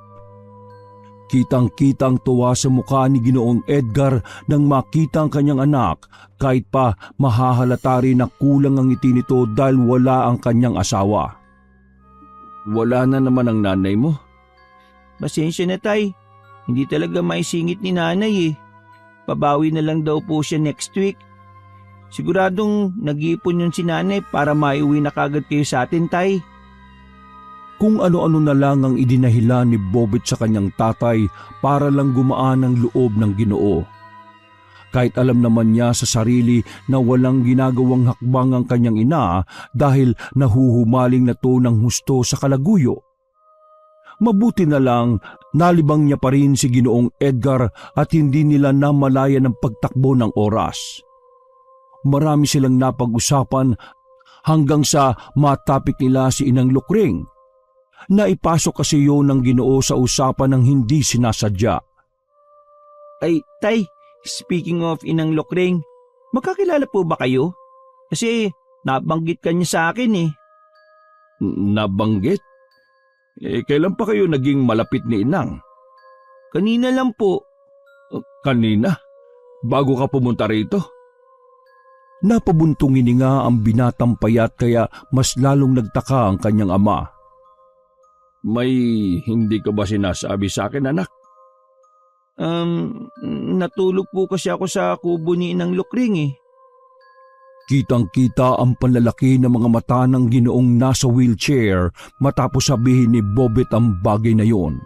Kitang-kitang tuwa sa mukha ni Ginoong Edgar nang makita ang kanyang anak kahit pa mahahalata rin na kulang ang ngiti nito dahil wala ang kanyang asawa. Wala na naman ang nanay mo? Pasensya na tay, hindi talaga maisingit ni nanay eh. Pabawi na lang daw po siya next week. Siguradong nag-iipon yun si nanay para maiuwi na kagad kayo sa atin tay. Kung ano-ano na lang ang idinahilan ni Bobet sa kanyang tatay para lang gumaan ang loob ng Ginoo. Kahit alam naman niya sa sarili na walang ginagawang hakbang ang kanyang ina dahil nahuhumaling na to ng husto sa kalaguyo. Mabuti na lang nalibang niya pa rin si Ginoong Edgar at hindi nila namalayan ang pagtakbo ng oras. Marami silang napag-usapan hanggang sa matapik nila si Inang Lukring. Naipasok kasi yun ng Ginoo sa usapan ng hindi sinasadya. Ay, tay, speaking of Inang Lukring, magkakilala po ba kayo? Kasi nabanggit ka niya sa akin eh. Nabanggit? Kailan pa kayo naging malapit ni Inang? Kanina lang po. Kanina? Bago ka pumunta rito? Napabuntong hininga ang binatang payat kaya mas lalong nagtaka ang kanyang ama. May hindi ka ba sinasabi sa akin, anak? Natulog po kasi ako sa kubo ni Inang Lukring eh. Kitang-kita ang panlalaki ng mga mata ng Ginoong nasa wheelchair matapos sabihin ni Bobet ang bagay na yon.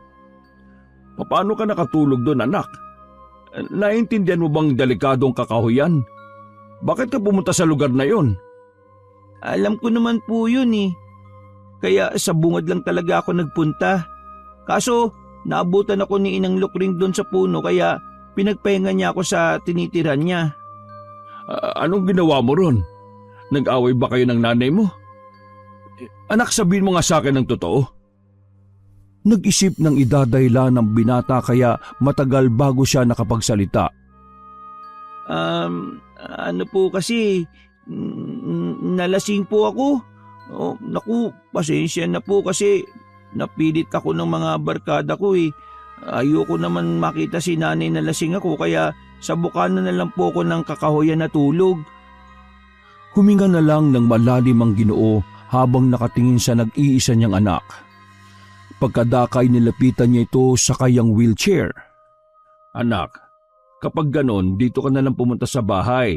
Paano ka nakatulog doon, anak? Naintindihan mo bang delikadong kakahuyan? Bakit ka pumunta sa lugar na yon? Alam ko naman po yun eh. Kaya sa bungad lang talaga ako nagpunta. Kaso naabutan ako ni Inang Lukring doon sa puno kaya pinagpahinga niya ako sa tinitiran niya. Anong ginawa mo ron? Nag-away ba kayo ng nanay mo? Anak, sabihin mo nga sa akin ng totoo. Nag-isip ng idadayla ng binata kaya matagal bago siya nakapagsalita. Ano po kasi, nalasing po ako. Oh, naku, pasensya na po kasi napilit ako ng mga barkada ko eh. Ayoko naman makita si nanay na lasing ako kaya sa bukana na lang po ako ng kakahuyan na tulog. Huminga na lang ng malalim ang Ginoo habang nakatingin sa nag-iisa niyang anak. Pagkadakay nilapitan niya ito sa kayang wheelchair. Anak, kapag ganon dito ka na lang pumunta sa bahay.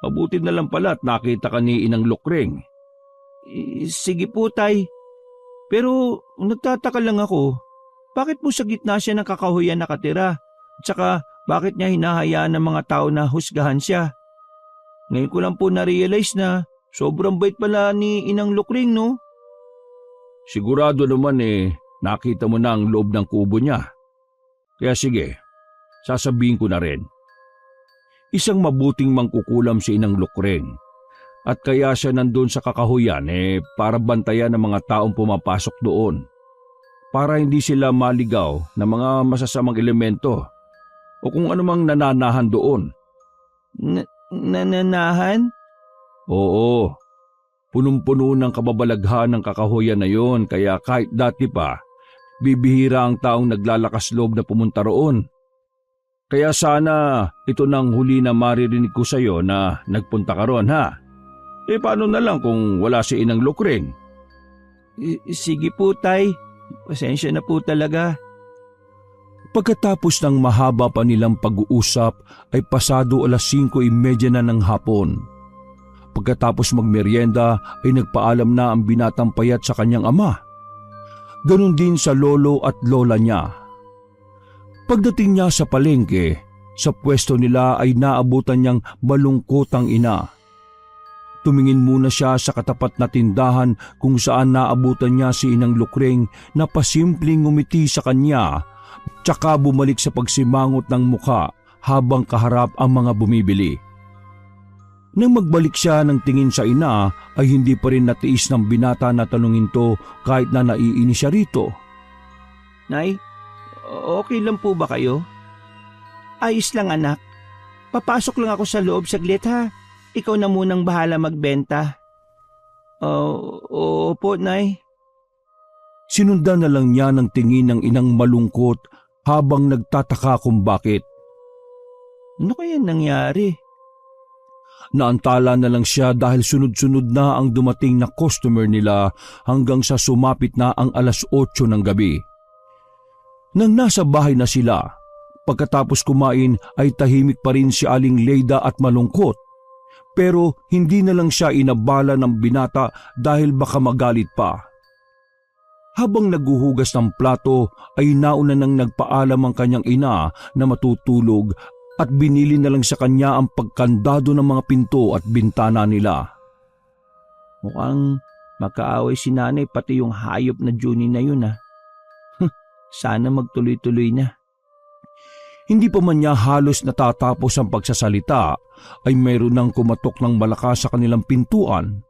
Mabuti na lang pala at nakita ka ni Inang Lukring. Sige po tay, pero nagtataka lang ako. Bakit po sa gitna siya ng kakahuyan nakatira? At saka bakit niya hinahayaan ng mga tao na husgahan siya? Ngayon ko lang po na-realize na sobrang bait pala ni Inang Lukring, no? Sigurado naman nakita mo na ang loob ng kubo niya. Kaya sige, sasabihin ko na rin. Isang mabuting mangkukulam si Inang Lukring. At kaya siya nandun sa kakahuyan para bantayan ng mga taong pumapasok doon. Para hindi sila maligaw ng mga masasamang elemento o kung anumang nananahan doon. Nananahan? Oo. Punong-puno ng kababalaghan ng kakahuyan na yon kaya kahit dati pa, bibihira ang taong naglalakas loob na pumunta roon. Kaya sana ito nang huli na maririnig ko sa iyo na nagpunta ka roon, ha? Paano na lang kung wala si Inang Lukring? Sige po tay, pasensya na po talaga. Pagkatapos ng mahaba pa nilang pag-uusap ay pasado 5:30 na ng hapon. Pagkatapos magmeryenda ay nagpaalam na ang binatang payat sa kanyang ama. Ganon din sa lolo at lola niya. Pagdating niya sa palengke, sa pwesto nila ay naabutan niyang malungkot ang ina. Tumingin muna siya sa katapat na tindahan kung saan naabutan niya si Inang Lukring na pasimpleng ngumiti sa kanya, tsaka bumalik sa pagsimangot ng mukha habang kaharap ang mga bumibili. Nang magbalik siya ng tingin sa ina ay hindi pa rin natiis ng binata na tanungin to kahit na naiinis siya rito. Nay, okay lang po ba kayo? Ayos lang anak. Papasok lang ako sa loob saglit ha. Ikaw na munang bahala magbenta. Opo, Nay. Sinundan na lang niya ng tingin ng inang malungkot habang nagtataka kung bakit. Ano kaya nangyari? Naantala na lang siya dahil sunod-sunod na ang dumating na customer nila hanggang sa sumapit na ang 8:00 ng gabi. Nang nasa bahay na sila, pagkatapos kumain ay tahimik pa rin si Aling Leida at malungkot. Pero hindi na lang siya inabala ng binata dahil baka magalit pa. Habang naghuhugas ng plato ay nauna nang nagpaalam ang kanyang ina na matutulog at binili na lang sa kanya ang pagkandado ng mga pinto at bintana nila. Mukhang magkaaway si nanay pati yung hayop na Junie na yun ah. Sana magtuloy-tuloy na. Hindi pa man niya halos natatapos ang pagsasalita ay mayroon nang kumatok ng malakas sa kanilang pintuan.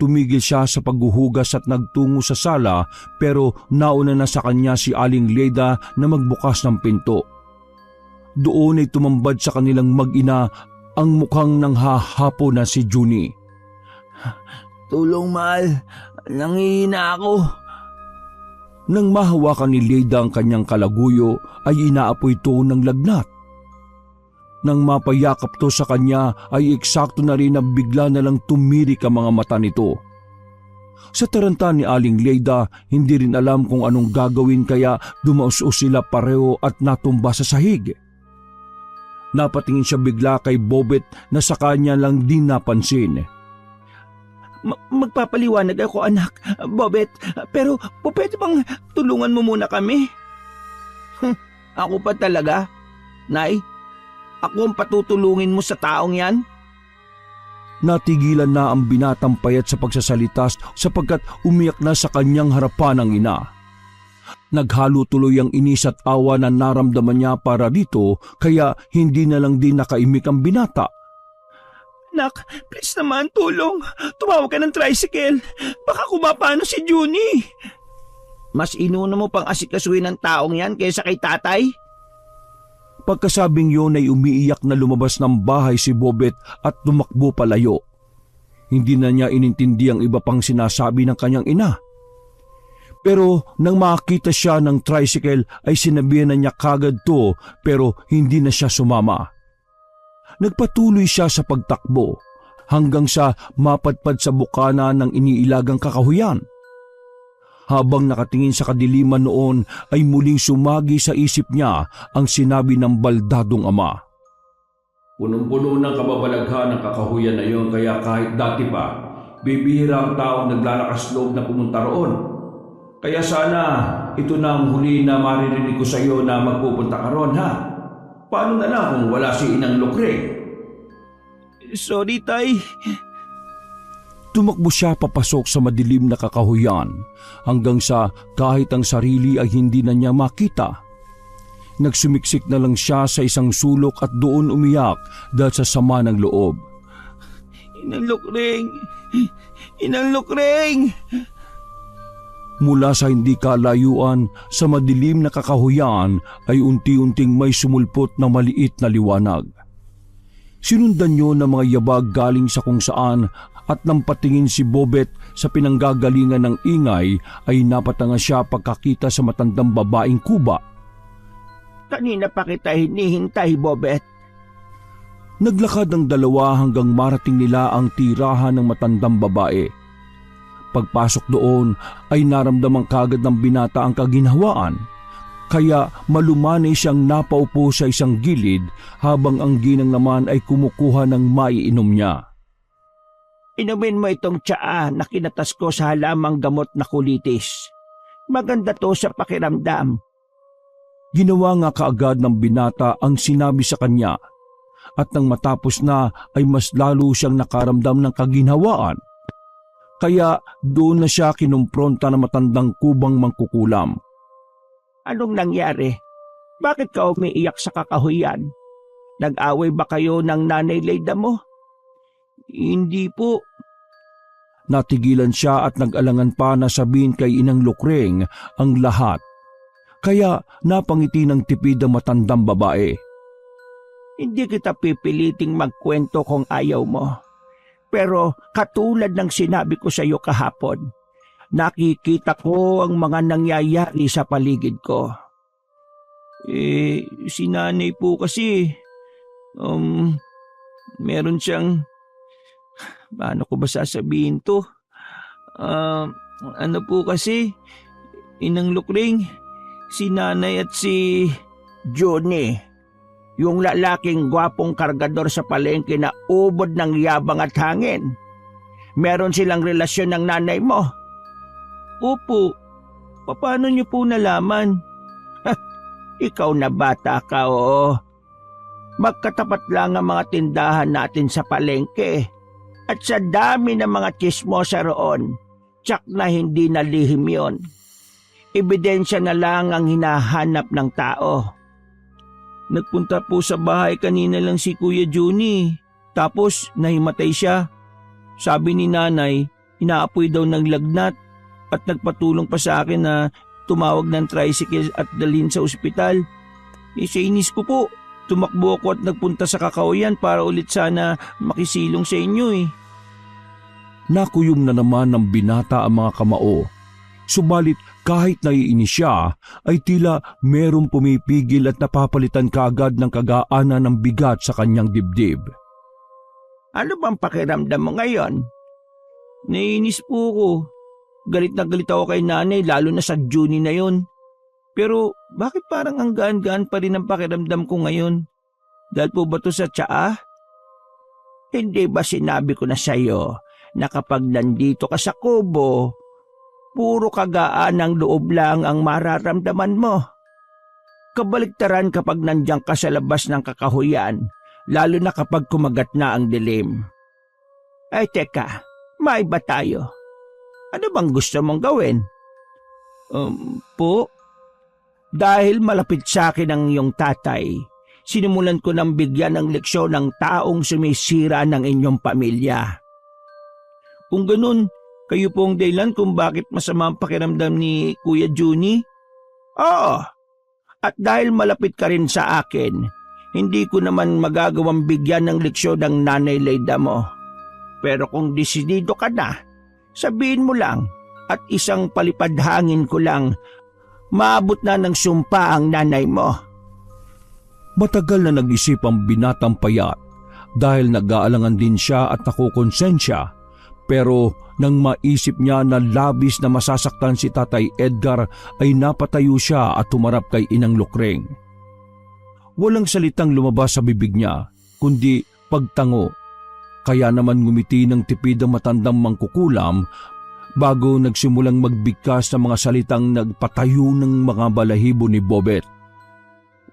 Tumigil siya sa paghuhugas at nagtungo sa sala pero nauna na sa kanya si Aling Leida na magbukas ng pinto. Doon ay tumambad sa kanilang mag-ina ang mukhang nanghahapo na si Junie. Tulong mahal, nangihina ako. Nang mahawakan ni Leida ang kanyang kalaguyo ay inaapoy ito ng lagnat. Nang mapayakap to sa kanya ay eksakto na rin na bigla na lang tumirik ang mga mata nito. Sa taranta ni Aling Leida, hindi rin alam kung anong gagawin kaya dumaus-us sila pareho at natumba sa sahig. Napatingin siya bigla kay Bobet na sa kanya lang din napansin. Magpapaliwanag ako anak, Bobet, pero pwede bang tulungan mo muna kami? Ako pa talaga? Nay, ako ang patutulungin mo sa taong yan? Natigilan na ang binatang payat sa pagsasalita sapagkat umiyak na sa kanyang harapan ang ina. Naghalo tuloy ang inis at awa na naramdaman niya para dito kaya hindi na lang din nakaimik ang binata. Nak, please naman tulong. Tumawag ka ng tricycle. Baka kumapano si Junie. Mas inuna mo pang asikasuhin ng taong yan kaysa kay tatay? Pagkasabing yun ay umiiyak na lumabas ng bahay si Bobet at tumakbo palayo. Hindi na niya inintindi ang iba pang sinasabi ng kanyang ina. Pero nang makita siya ng tricycle ay sinabihan na niya kagad to pero hindi na siya sumama. Nagpatuloy siya sa pagtakbo hanggang sa mapadpad sa bukana ng iniilagang kakahuyan. Habang nakatingin sa kadiliman noon ay muling sumagi sa isip niya ang sinabi ng baldadong ama. Punong-puno ng kababalaghan ng kakahuyan na iyon kaya kahit dati pa, bibihira ang taong naglalakas loob na pumunta roon. Kaya sana ito na ang huli na maririnig ko sa iyo na magpupunta ka roon ha. Paano na lang kung wala si Inang Lucre? Sorry, tay. Tumakbo siya papasok sa madilim na kakahuyan hanggang sa kahit ang sarili ay hindi na niya makita. Nagsumiksik na lang siya sa isang sulok at doon umiyak dahil sa sama ng loob. Inang Lucreng! Inang Lucreng! Mula sa hindi kalayuan sa madilim na kakahuyan ay unti-unting may sumulpot na maliit na liwanag. Sinundan niyo ng mga yabag galing sa kung saan at nang patingin si Bobet sa pinanggagalingan ng ingay ay napatanga siya pagkakita sa matandang babaeng kuba. Kanina pa kita hinihintay, Bobet. Naglakad ang dalawa hanggang marating nila ang tirahan ng matandang babae. Pagpasok doon ay naramdaman kagad ng binata ang kaginhawaan, kaya malumanay siyang napaupo sa isang gilid habang ang ginang naman ay kumukuha ng maiinom niya. Inumin mo itong tsaa na kinatas ko sa halamang gamot na kulitis. Maganda to sa pakiramdam. Ginawa nga kaagad ng binata ang sinabi sa kanya at nang matapos na ay mas lalo siyang nakaramdam ng kaginhawaan. Kaya doon na siya kinumpronta ng matandang kubang mangkukulam. Anong nangyari? Bakit ka umiiyak sa kakahuyan? Nag-away ba kayo ng nanay Leida mo? Hindi po. Natigilan siya at nag-alangan pa na sabihin kay Inang Lucreng ang lahat. Kaya napangiti ng tipid ang matandang babae. Hindi kita pipiliting magkwento kung ayaw mo. Pero katulad ng sinabi ko sa iyo kahapon, nakikita ko ang mga nangyayari sa paligid ko. Si nanay po kasi, meron siyang, paano ko ba sasabihin to? Ano po kasi, Inang Lukring, si nanay at si Johnny, yung lalaking gwapong kargador sa palengke na ubod ng yabang at hangin. Meron silang relasyon ng nanay mo. Opo, paano niyo po nalaman? Ikaw na bata ka, oo. Magkatapat lang ang mga tindahan natin sa palengke. At sa dami ng mga tsismosa roon, tsak na hindi na lihim yon. Ebidensya na lang ang hinahanap ng tao. Nagpunta po sa bahay kanina lang si Kuya Juni. Tapos nahimatay siya. Sabi ni nanay, inaapoy daw ng lagnat at nagpatulong pa sa akin na tumawag ng tricycle at dalhin sa ospital. Sa inis ko po, tumakbo ako at nagpunta sa Kakawayan para ulit sana makisilong sa inyo. Nakuyom na naman ng binata ang mga kamao. Subalit kahit naiinis siya, ay tila merong pumipigil at napapalitan kaagad ng kagaanan ng bigat sa kanyang dibdib. Ano bang pakiramdam mo ngayon? Naiinis po ko. Galit na galit ako kay nanay, lalo na sa Juni na yon. Pero bakit parang ang gaan-gaan pa rin ang pakiramdam ko ngayon? Dahil po ba to sa tsaa? Hindi ba sinabi ko na sa'yo na kapag nandito ka sa kubo, puro kagaan ng loob lang ang mararamdaman mo? Kabaligtaran kapag nandiyan ka sa labas ng kakahuyan, lalo na kapag kumagat na ang dilim. Ay teka, may ba tayo? Ano bang gusto mong gawin? Po? Dahil malapit sa akin ang iyong tatay, sinimulan ko ng bigyan ng leksyon ng taong sumisira ng inyong pamilya. Kung ganun, kayo po ang dahilan kung bakit masama ang pakiramdam ni Kuya Juni? Oo, at dahil malapit ka rin sa akin, hindi ko naman magagawang bigyan ng leksyon ng nanay Leyda mo. Pero kung desidido ka na, sabihin mo lang at isang palipad hangin ko lang, maabot na ng sumpa ang nanay mo. Matagal na nag-isip ang binatang payat dahil nag-aalangan din siya at nakukonsensya. Pero nang maisip niya na labis na masasaktan si Tatay Edgar ay napatayo siya at tumarap kay Inang Lukring. Walang salitang lumabas sa bibig niya kundi pagtango. Kaya naman ngumiti ng tipid ang matandang mangkukulam bago nagsimulang magbigkas ng mga salitang nagpatayo ng mga balahibo ni Bobet.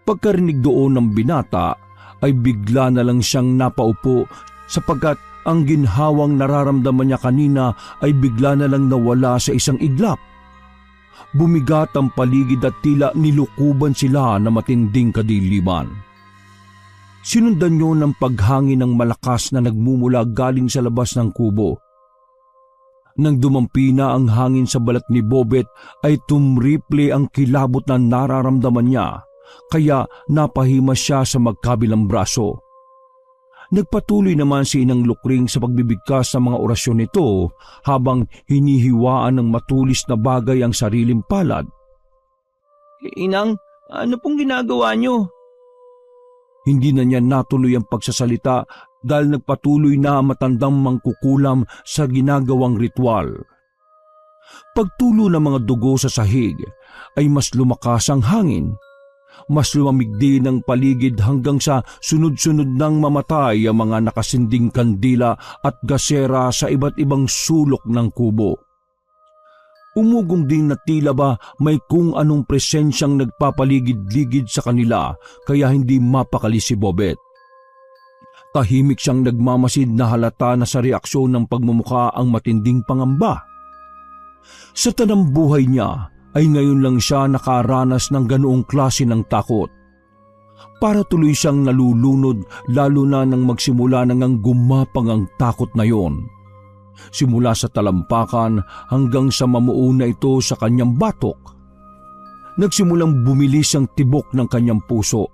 Pagkarinig doon ng binata ay bigla na lang siyang napaupo sapagkat ang ginhawang nararamdaman niya kanina ay bigla na lang nawala sa isang iglap. Bumigat ang paligid at tila nilukuban sila na matinding kadiliman. Sinundan niyo ng paghangin ng malakas na nagmumula galing sa labas ng kubo. Nang dumampi na ang hangin sa balat ni Bobet ay tumriple ang kilabot na nararamdaman niya, kaya napahimas siya sa magkabilang braso. Nagpatuloy naman si Inang Lukring sa pagbibigkas ng mga orasyon nito habang hinihiwaan ng matulis na bagay ang sariling palad. Inang, ano pong ginagawa niyo? Hindi na niya natuloy ang pagsasalita dahil nagpatuloy na ang matandang mangkukulam sa ginagawang ritual. Pagtulo ng mga dugo sa sahig ay mas lumakas ang hangin. Mas lumamig din ang paligid hanggang sa sunod-sunod nang mamatay ang mga nakasinding kandila at gasera sa iba't ibang sulok ng kubo. Umugong din na tila ba may kung anong presensyang nagpapaligid-ligid sa kanila kaya hindi mapakali si Bobet. Tahimik siyang nagmamasid na halata na sa reaksyon ng pagmumukha ang matinding pangamba. Sa tanang buhay niya ay ngayon lang siya nakaranas ng ganoong klase ng takot. Para tuloy siyang nalulunod lalo na nang magsimula nang gumapang ang takot na yon. Simula sa talampakan hanggang sa mamuuna ito sa kanyang batok. Nagsimulang bumilis ang tibok ng kanyang puso.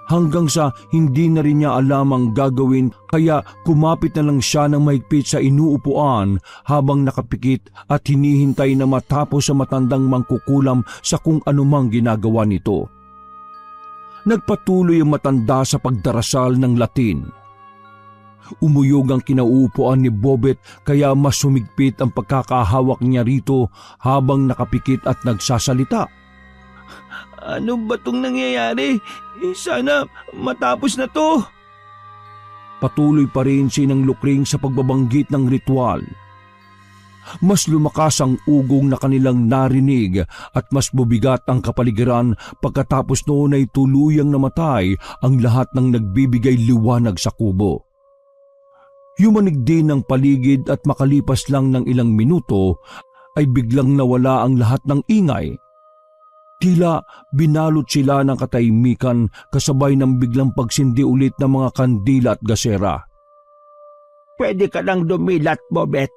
Hanggang sa hindi na rin niya alam ang gagawin kaya kumapit na lang siya ng mahigpit sa inuupuan habang nakapikit at hinihintay na matapos sa matandang mangkukulam sa kung anumang ginagawa nito. Nagpatuloy ang matanda sa pagdarasal ng Latin. Umuyog ang kinauupuan ni Bobet kaya mas sumigpit ang pagkakahawak niya rito habang nakapikit at nagsasalita. Ano ba tong nangyayari? Sana matapos na to. Patuloy pa rin si Inang Lukring sa pagbabanggit ng ritual. Mas lumakas ang ugong na kanilang narinig at mas bubigat ang kapaligiran pagkatapos noon ay tuluyang namatay ang lahat ng nagbibigay liwanag sa kubo. Yumanig din ang paligid at makalipas lang ng ilang minuto ay biglang nawala ang lahat ng ingay. Tila binalot sila ng katahimikan kasabay ng biglang pagsindi ulit ng mga kandila at gasera. Pwede ka nang dumilat, Bobet.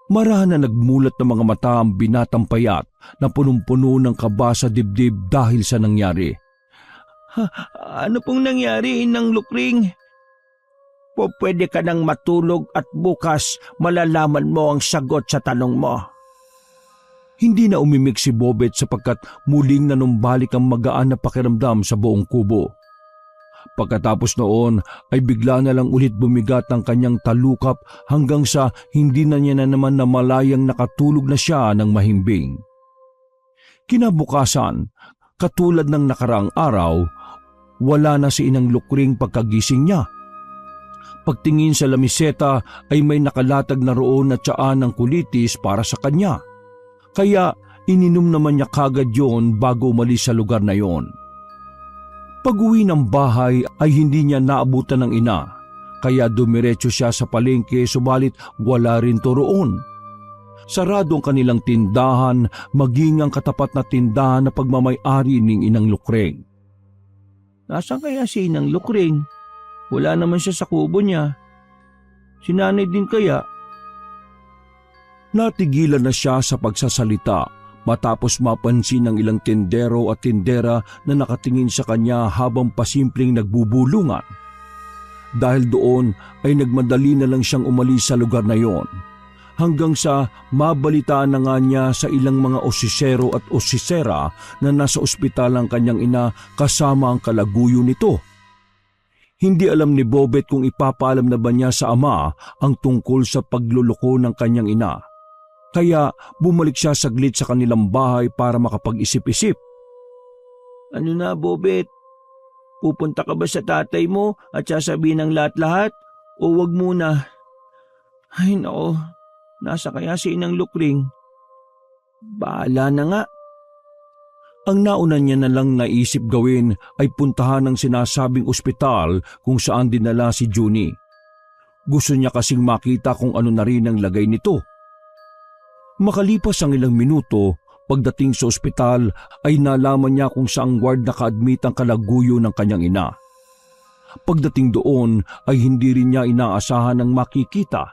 Marahan na nagmulat ng mga mata ang binatang payat na punong-puno ng kaba sa dibdib dahil sa nangyari. Ano pong nangyari, Inang Lukring? Pwede ka nang matulog at bukas malalaman mo ang sagot sa tanong mo. Hindi na umimik si Bobet sapagkat muling nanumbalik ang magaan na pakiramdam sa buong kubo. Pagkatapos noon ay bigla na lang ulit bumigat ang kanyang talukap hanggang sa hindi na niya na naman namalayang nakatulog na siya ng mahimbing. Kinabukasan, katulad ng nakaraang araw, wala na si Inang Lukring pagkagising niya. Pagtingin sa lamiseta ay may nakalatag na roon na tsaan ng kulitis para sa kanya. Kaya ininom naman niya kagad yon bago umalis sa lugar na yon. Pag-uwi ng bahay ay hindi niya naabutan ng ina, kaya dumiretso siya sa palengke subalit wala rin to roon. Sarado ang kanilang tindahan, maging ang katapat na tindahan na pagmamay-ari ng Inang Lukring. Nasaan kaya si Inang Lukring? Wala naman siya sa kubo niya. Si nanay din kaya? Natigilan na siya sa pagsasalita matapos mapansin ng ilang tindero at tindera na nakatingin sa kanya habang pasimpleng nagbubulungan. Dahil doon ay nagmadali na lang siyang umalis sa lugar na yon, hanggang sa mabalitaan na nga niya sa ilang mga osisero at osisera na nasa ospital ang kanyang ina kasama ang kalaguyo nito. Hindi alam ni Bobet kung ipapaalam na ba niya sa ama ang tungkol sa pagluloko ng kanyang ina. Kaya bumalik siya saglit sa kanilang bahay para makapag-isip-isip. Ano na, Bobet? Pupunta ka ba sa tatay mo at sasabihin ng lahat-lahat? O wag muna? Ay nako, nasa kaya si Inang Lukring? Bahala na nga. Ang nauna niya na lang naisip gawin ay puntahan ang sinasabing ospital kung saan dinala si Junie. Gusto niya kasing makita kung ano na rin ang lagay nito. Makalipas ang ilang minuto, pagdating sa ospital ay nalaman niya kung saang ward naka-admit ang kalaguyo ng kanyang ina. Pagdating doon ay hindi rin niya inaasahan ang makikita.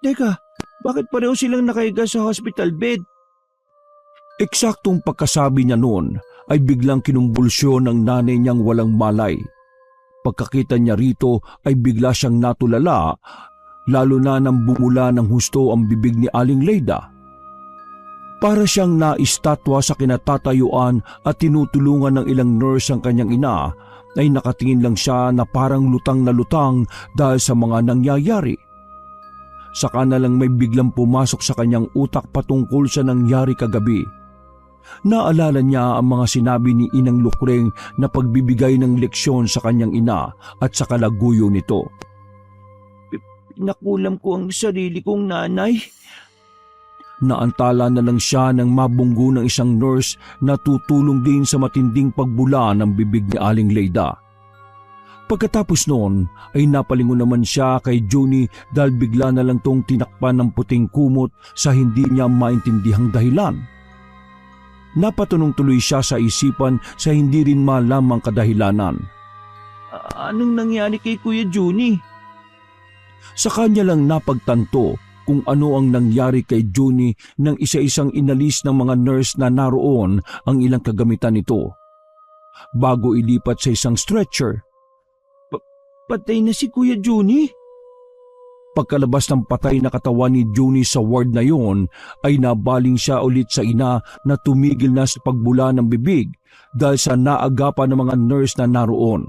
Teka, bakit pareho silang nakahiga sa hospital bed? Eksaktong pagkasabi niya noon ay biglang kinumbulsyon ng nanay niyang walang malay. Pagkakita niya rito ay bigla siyang natulala, lalo na nang bumula ng husto ang bibig ni Aling Leyda. Para siyang naistatwa sa kinatatayuan at tinutulungan ng ilang nurse ang kanyang ina, ay nakatingin lang siya na parang lutang na lutang dahil sa mga nangyayari. Saka na lang may biglang pumasok sa kanyang utak patungkol sa nangyari kagabi. Naalala niya ang mga sinabi ni Inang Lukring na pagbibigay ng leksyon sa kanyang ina at sa kalaguyo nito. Nakulam ko ang sarili kong nanay. Naantala na lang siya nang mabunggo ng isang nurse na tutulong din sa matinding pagbula ng bibig ni Aling Leyda. Pagkatapos noon ay napalingon naman siya kay Junie dahil bigla na lang tong tinakpan ng puting kumot sa hindi niya maintindihang dahilan. Napatunong tuloy siya sa isipan sa hindi rin malamang kadahilanan. Anong nangyari kay Kuya Junie? Sa kanya lang napagtanto kung ano ang nangyari kay Junie nang isa-isang inalis ng mga nurse na naroon ang ilang kagamitan nito, bago ilipat sa isang stretcher. Patay na si Kuya Junie? Pagkalabas ng patay na katawan ni Juni sa ward na yon ay nabaling siya ulit sa ina na tumigil na sa pagbula ng bibig dahil sa naagapan ng mga nurse na naroon.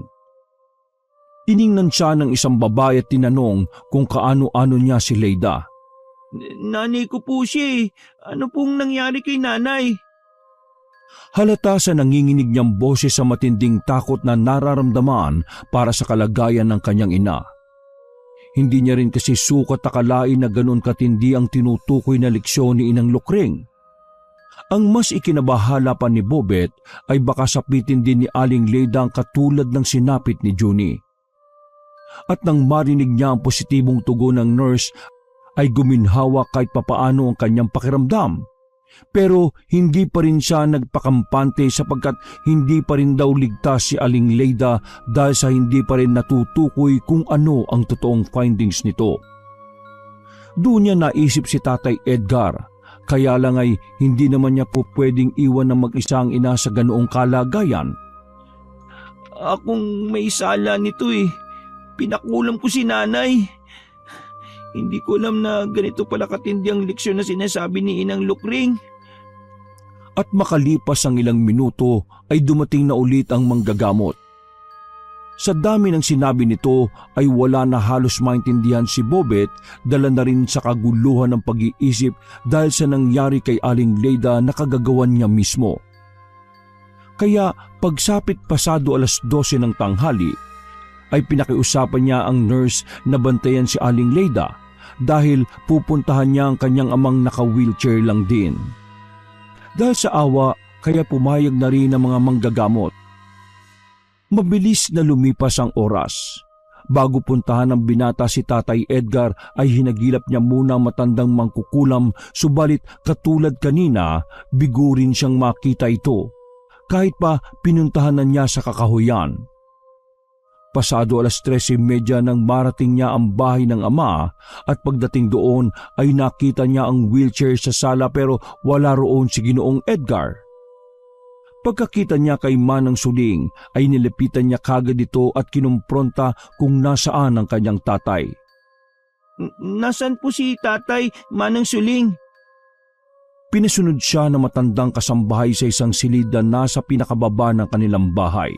Tiningnan siya ng isang babae at tinanong kung kaano-ano niya si Leyda. Nanay ko po siya eh. Ano pong nangyari kay nanay? Halata sa nanginginig niyang boses sa matinding takot na nararamdaman para sa kalagayan ng kanyang ina. Hindi niya rin kasi sukat akalain na ganun katindi ang tinutukoy na leksyon ni Inang Lukring. Ang mas ikinabahala pa ni Bobet ay baka sapitin din ni Aling Leyda ang katulad ng sinapit ni Juni. At nang marinig niya ang positibong tugon ng nurse ay guminhawa kahit papaano ang kanyang pakiramdam. Pero hindi pa rin siya nagpakampante sapagkat hindi pa rin daw ligtas si Aling Leyda dahil sa hindi pa rin natutukoy kung ano ang totoong findings nito. Doon niya naisip si Tatay Edgar, kaya lang ay hindi naman niya po pwedeng iwan ng mag-isa ang ina sa ganoong kalagayan. Akong may sala nito eh. Pinakulam ko si nanay. Hindi ko alam na ganito pala katindi ang leksyon na sinasabi ni Inang Lukring. At makalipas ang ilang minuto ay dumating na ulit ang manggagamot. Sa dami ng sinabi nito ay wala na halos maintindihan si Bobet, dala na rin sa kaguluhan ng pag-iisip dahil sa nangyari kay Aling Leyda na kagagawan niya mismo. Kaya pagsapit pasado 12:00 ng tanghali, ay pinakiusapan niya ang nurse na bantayan si Aling Leyda dahil pupuntahan niya ang kanyang amang naka-wheelchair lang din. Dahil sa awa, kaya pumayag na rin ang mga manggagamot. Mabilis na lumipas ang oras. Bago puntahan ng binata si Tatay Edgar ay hinagilap niya muna ang matandang mangkukulam, subalit katulad kanina, bigo rin siyang makita ito. Kahit pa pinuntahan na niya sa kakahuyan. Pasado 3:30 nang marating niya ang bahay ng ama at pagdating doon ay nakita niya ang wheelchair sa sala pero wala roon si Ginoong Edgar. Pagkakita niya kay Manang Suling ay nilapitan niya kagad ito at kinumpronta kung nasaan ang kanyang tatay. Nasaan po si tatay, Manang Suling? Pinasunod siya ng matandang kasambahay sa isang silid na nasa pinakababa ng kanilang bahay.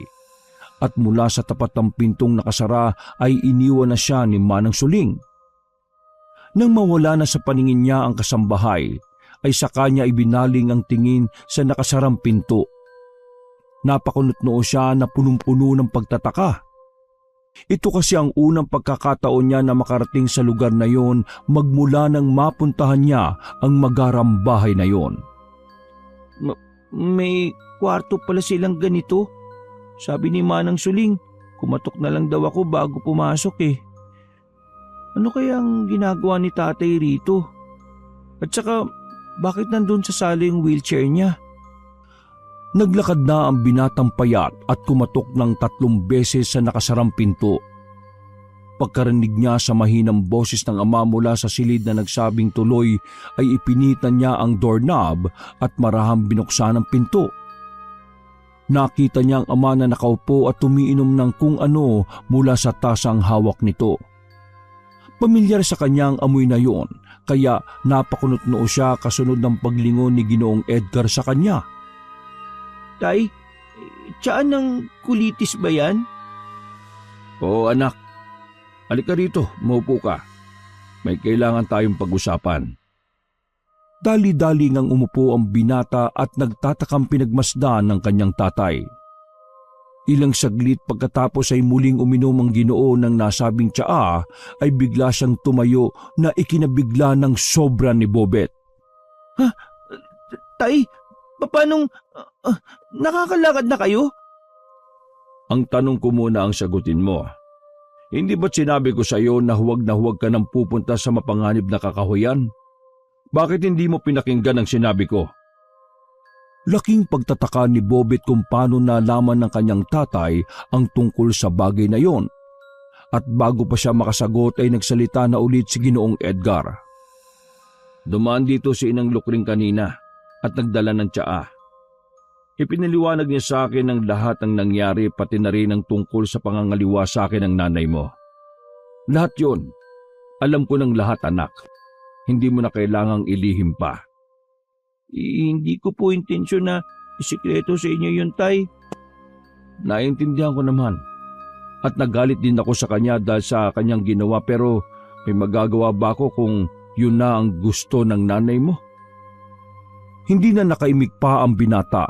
At mula sa tapat ng pintong nakasara ay iniwan na siya ni Manang Suling. Nang mawala na sa paningin niya ang kasambahay, ay saka niya ibinaling ang tingin sa nakasarang pinto. Napakunot-noo siya na punong-puno ng pagtataka. Ito kasi ang unang pagkakataon niya na makarating sa lugar na yon magmula nang mapuntahan niya ang magaram bahay na yon. May kwarto pala silang ganito. Sabi ni Manang Suling, kumatok na lang daw ako bago pumasok eh. Ano kaya ang ginagawa ni tatay rito? At saka, bakit nandun sa sala yung wheelchair niya? Naglakad na ang binatang payat at kumatok ng 3 beses sa nakasarang pinto. Pagkarinig niya sa mahinang boses ng ama mula sa silid na nagsabing tuloy ay ipinitan niya ang doorknob at marahang binuksan ang pinto. Nakita niya ang ama na nakaupo at tumiinom ng kung ano mula sa tasang hawak nito. Pamilyar sa kanya ang amoy na yon, kaya napakunot-noo siya kasunod ng paglingon ni Ginoong Edgar sa kanya. Tay, tsaan ng kulitis ba yan? Oo anak, halika rito, maupo ka. May kailangan tayong pag-usapan. Dali-dali ngang umupo ang binata at nagtatakang pinagmasdan ng kanyang tatay. Ilang saglit pagkatapos ay muling uminom ang Ginoo ng nasabing tsaa ay bigla siyang tumayo na ikinabigla ng sobra ni Bobet. Ha? Tay, paanong nakakalakad na kayo? Ang tanong ko muna ang sagutin mo. Hindi ba't sinabi ko sa iyo na huwag ka nang pupunta sa mapanganib na kakahuyan? Bakit hindi mo pinakinggan ang sinabi ko? Laking pagtataka ni Bobet kung paano nalaman ng kanyang tatay ang tungkol sa bagay na yon. At bago pa siya makasagot ay nagsalita na ulit si Ginoong Edgar. Dumaan dito si Inang Lukring kanina at nagdala ng tsaa. Ipinaliwanag niya sa akin ang lahat ng nangyari pati na rin ang tungkol sa pangangaliwa sa akin ng nanay mo. Lahat yon. Alam ko ng lahat, anak. Hindi mo na kailangang ilihim pa. Hindi ko po intensyon na isikreto sa inyo yun, Tay. Naintindihan ko naman. At nagalit din ako sa kanya dahil sa kanyang ginawa, pero may magagawa ba ako kung yun na ang gusto ng nanay mo? Hindi na nakaimik pa ang binata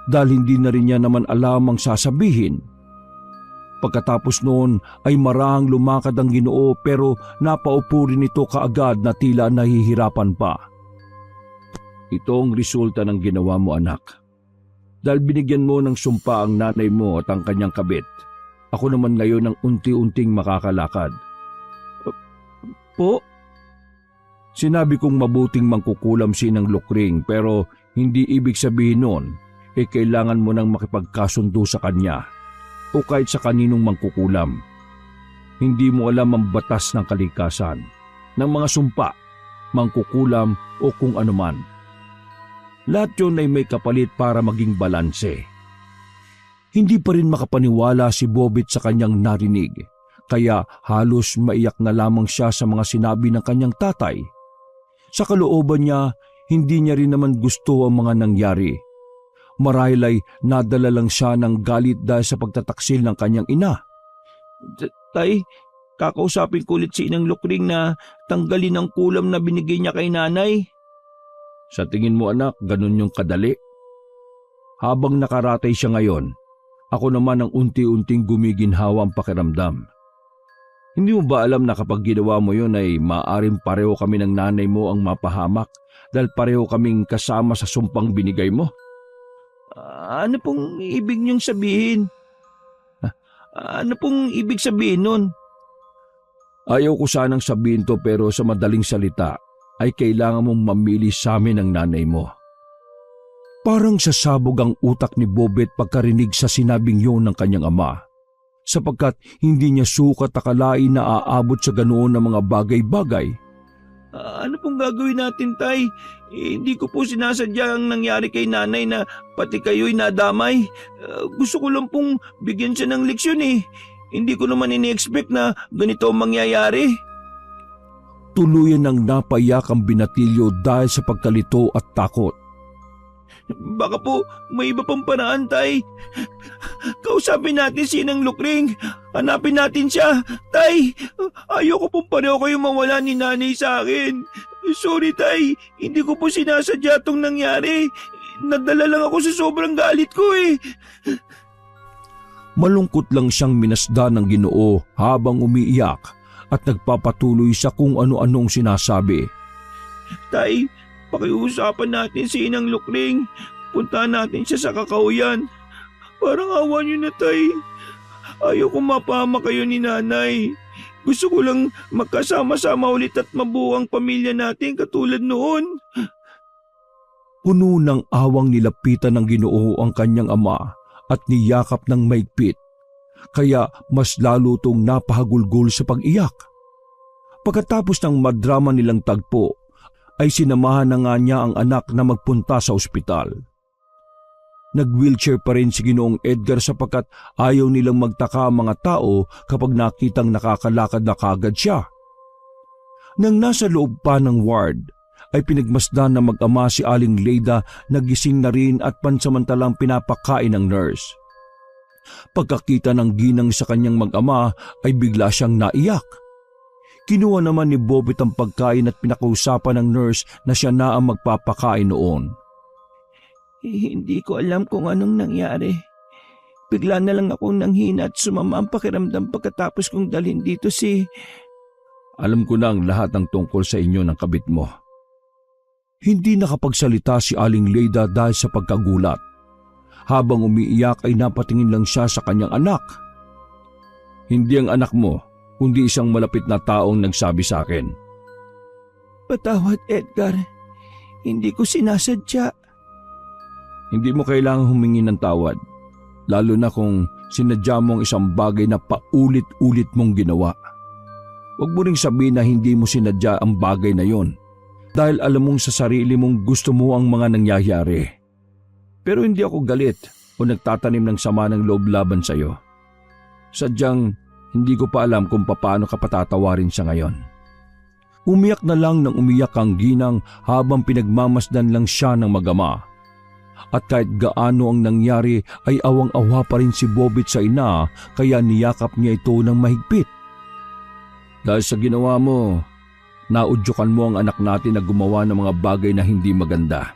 dahil hindi na rin niya naman alam ang sasabihin. Pagkatapos noon ay marahang lumakad ang Ginoo, pero napaupo rin ito kaagad na tila nahihirapan pa. Ito ang resulta ng ginawa mo, anak. Dahil binigyan mo ng sumpa ang nanay mo at ang kanyang kabit, ako naman ngayon ang unti-unting makakalakad. Po? Sinabi kong mabuting mangkukulam si Inang Lukring, pero hindi ibig sabihin noon kailangan mo nang makipagkasundo sa kanya o kahit sa kaninong mangkukulam. Hindi mo alam ang batas ng kalikasan, ng mga sumpa, mangkukulam o kung anuman. Lahat yun ay may kapalit para maging balanse. Hindi pa rin makapaniwala si Bobit sa kanyang narinig, kaya halos maiyak na lamang siya sa mga sinabi ng kanyang tatay. Sa kalooban niya, hindi niya rin naman gusto ang mga nangyari. Marahil ay nadala lang siya ng galit dahil sa pagtataksil ng kanyang ina. Tay, kakausapin ko ulit si Inang Lukring na tanggalin ang kulam na binigay niya kay nanay. Sa tingin mo, anak, ganun yung kadali? Habang nakaratay siya ngayon, ako naman ang unti-unting gumiginhawa ang pakiramdam. Hindi mo ba alam na kapag ginawa mo yun ay maaaring pareho kami ng nanay mo ang mapahamak dahil pareho kaming kasama sa sumpang binigay mo? Ano pong ibig niyong sabihin? Ano pong ibig sabihin nun? Ayaw ko sanang sabihin to, pero sa madaling salita ay kailangan mong mamili sa amin ng nanay mo. Parang sasabog ang utak ni Bobet pagkarinig sa sinabing yun ng kanyang ama, sapagkat hindi niya sukat akalain na aabot sa ganoon ng mga bagay-bagay. Ano pong gagawin natin, Tay? Hindi ko po sinasadya ang nangyari kay nanay na pati kayo'y nadamay. Gusto ko lang pong bigyan siya ng leksyon eh. Hindi ko naman ini-expect na ganito ang mangyayari. Tuluyan ng napaiyak ang binatilyo dahil sa pagkalito at takot. Baka po may iba pang paraan, Tay. Kausapin natin si Inang Lukring. Hanapin natin siya. Tay, ayoko pong pareho kayo mawala ni nanay sa akin. Sorry, Tay. Hindi ko po sinasadya itong nangyari. Nadala lang ako sa sobrang galit ko eh. Malungkot lang siyang minasdan ng Ginoo habang umiiyak at nagpapatuloy sa kung ano-anong sinasabi. Tay, pakiusapan natin si Inang Lukring. Puntahan natin siya sa kakauyan. Parang awa niyo na, Tay. Ayaw kong mapahama kayo ni nanay. Gusto ko lang magkasama-sama ulit at mabuo ang pamilya natin katulad noon. Puno ng awang nilapitan ng Ginoo ang kanyang ama at niyakap ng maigpit, kaya mas lalo tong napahagulgol sa pag-iyak. Pagkatapos ng madrama nilang tagpo, ay sinamahan na nga niya ang anak na magpunta sa ospital. Nag-wheelchair pa rin si Ginoong Edgar sapagkat ayaw nilang magtaka ang mga tao kapag nakitang nakakalakad na kagad siya. Nang nasa loob pa ng ward, ay pinagmasdan na mag-ama si Aling Leyda na gising na rin at pansamantalang pinapakain ng nurse. Pagkakita ng ginang sa kanyang mag-ama ay bigla siyang naiyak. Kinuha naman ni Bobit ang pagkain at pinakausapan ng nurse na siya na ang magpapakain noon. Hindi ko alam kung anong nangyari. Bigla na lang akong nanghina at sumama ang pakiramdam pagkatapos kong dalhin dito si... Alam ko na ang lahat ng tungkol sa inyo ng kabit mo. Hindi nakapagsalita si Aling Leyda dahil sa pagkagulat. Habang umiiyak ay napatingin lang siya sa kanyang anak. Hindi ang anak mo, kundi isang malapit na taong nagsabi sa akin. Patawad, Edgar. Hindi ko sinasadya. Hindi mo kailangang humingi ng tawad, lalo na kung sinadya mo ang isang bagay na paulit-ulit mong ginawa. Huwag mo ring sabihin na hindi mo sinadya ang bagay na yon, dahil alam mong sa sarili mong gusto mo ang mga nangyayari. Pero hindi ako galit o nagtatanim ng sama ng loob laban sa iyo. Sadyang hindi ko pa alam kung paano ka patatawarin siya ngayon. Umiyak na lang ng umiyak ang ginang habang pinagmamasdan lang siya ng mag-ama. At kahit gaano ang nangyari ay awang-awa pa rin si Bobit sa ina kaya niyakap niya ito ng mahigpit. Dahil sa ginawa mo, naudyukan mo ang anak natin na gumawa ng mga bagay na hindi maganda.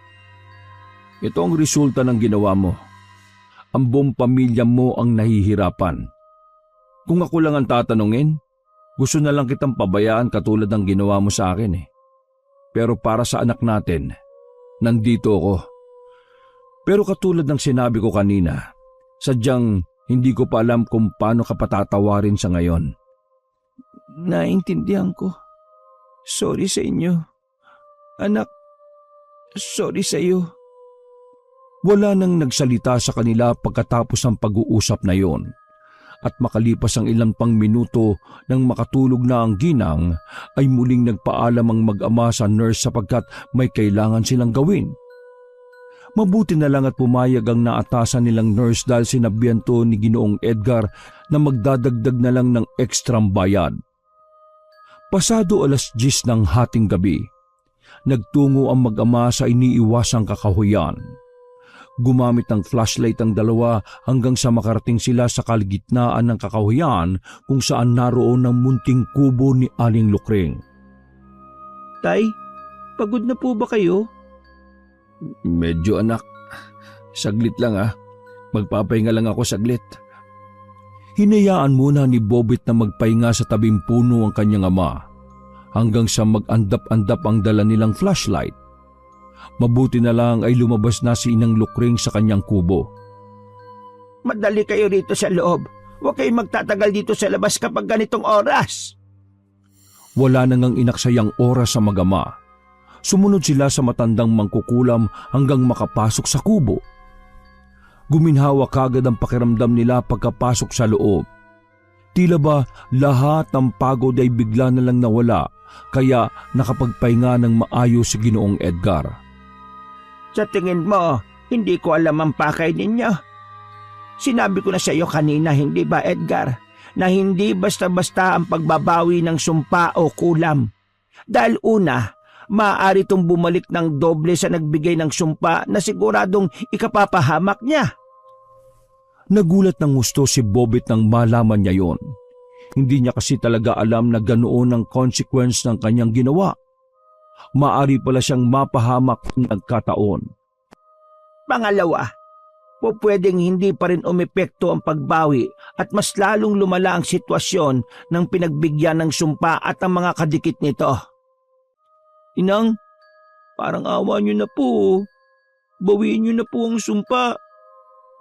Ito ang resulta ng ginawa mo. Ang buong pamilya mo ang nahihirapan. Kung ako lang ang tatanungin, gusto na lang kitang pabayaan katulad ng ginawa mo sa akin eh. Pero para sa anak natin, nandito ako. Pero katulad ng sinabi ko kanina, sadyang hindi ko pa alam kung paano ka patatawarin sa ngayon. Naintindihan ko. Sorry sa inyo. Anak, sorry sa iyo. Wala nang nagsalita sa kanila pagkatapos ng pag-uusap na yon. At makalipas ang ilang pang minuto nang makatulog na ang ginang, ay muling nagpaalam ang mag-ama sa nurse sapagkat may kailangan silang gawin. Mabuti na lang at pumayag ang naatasan nilang nurse dahil sinabihan to ni Ginoong Edgar na magdadagdag na lang ng ekstrang bayad. Pasado 10:00 ng hating gabi, nagtungo ang mag-ama sa iniiwasang kakahuyan. Gumamit ng flashlight ang dalawa hanggang sa makarating sila sa kalagitnaan ng kakahuyan kung saan naroon ang munting kubo ni Aling Lukring. Tay, pagod na po ba kayo? Medyo anak. Saglit lang Magpapahinga lang ako saglit. Hinayaan muna ni Bobit na magpahinga sa tabing puno ang kanyang ama hanggang sa mag-andap-andap ang dala nilang flashlight. Mabuti na lang ay lumabas na si Inang Lukring sa kanyang kubo. Madali kayo rito sa loob. Huwag kayong magtatagal dito sa labas kapag ganitong oras. Wala na ngang inaksayang oras sa mag-ama. Sumunod sila sa matandang mangkukulam hanggang makapasok sa kubo. Guminhawa kagad ang pakiramdam nila pagkapasok sa loob. Tila ba lahat ng pagod ay bigla na lang nawala kaya nakapagpahinga ng maayos si Ginoong Edgar. Sa tingin mo, hindi ko alam ang pakay ninyo. Sinabi ko na sa iyo kanina, hindi ba Edgar, na hindi basta-basta ang pagbabawi ng sumpa o kulam. Dahil una, maaari itong bumalik ng doble sa nagbigay ng sumpa na siguradong ikapapahamak niya. Nagulat ng gusto si Bobit nang malaman niya yon. Hindi niya kasi talaga alam na ganoon ang consequence ng kanyang ginawa. Maari pala siyang mapahamak kung nagkataon. Pangalawa, pwedeng hindi pa rin umepekto ang pagbawi at mas lalong lumala ang sitwasyon ng pinagbigyan ng sumpa at ang mga kadikit nito. Inang, parang awa niyo na po. Bawiin niyo na po ang sumpa.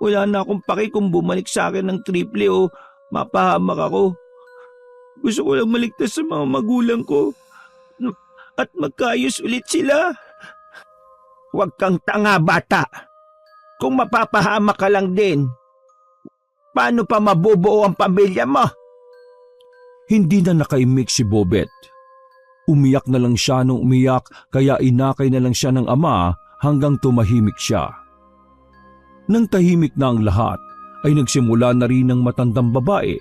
Wala na akong paki kung bumalik sa akin ng triple o mapahamak ako. Gusto ko lang maligtas sa mga magulang ko at magkaayos ulit sila. Huwag kang tanga, bata. Kung mapapahamak ka lang din, paano pa mabubuo ang pamilya mo? Hindi na nakaimik si Bobet. Umiyak na lang siya nung umiyak kaya inakay na lang siya ng ama hanggang tumahimik siya. Nang tahimik na ang lahat, ay nagsimula na rin ang matandang babae.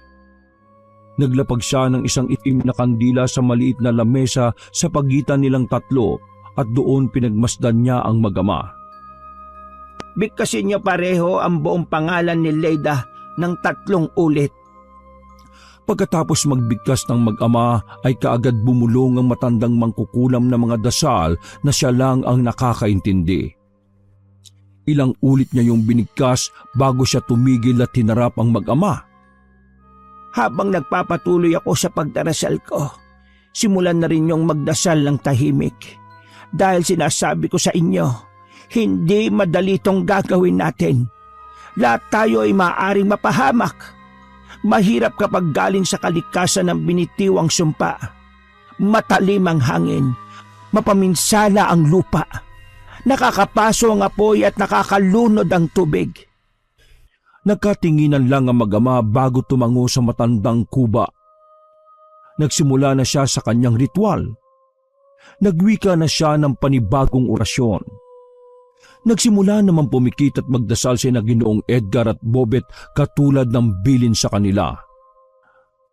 Naglapag siya ng isang itim na kandila sa maliit na lamesa sa pagitan nilang tatlo at doon pinagmasdan niya ang mag-ama. Bigkasin niyo pareho ang buong pangalan ni Leyda ng 3 ulit. Pagkatapos magbigkas ng mag-ama ay kaagad bumulong ang matandang mangkukulam na mga dasal na siya lang ang nakakaintindi. Ilang ulit niya yung binigkas bago siya tumigil at hinarap ang mag-ama. Habang nagpapatuloy ako sa pagdarasal ko, simulan na rin yung magdasal ng tahimik. Dahil sinasabi ko sa inyo, hindi madali itong gagawin natin. Lahat tayo ay maaaring mapahamak. Mahirap kapag galing sa kalikasan ng binitiwang sumpa. Matalim ang hangin, mapaminsala ang lupa. Nakakapaso ang apoy at nakakalunod ang tubig. Nagkatinginan lang ang mag-ama bago tumango sa matandang kuba. Nagsimula na siya sa kanyang ritual. Nagwika na siya ng panibagong orasyon. Nagsimula naman pumikit at magdasal sina Ginoong Edgar at Bobet katulad ng bilin sa kanila.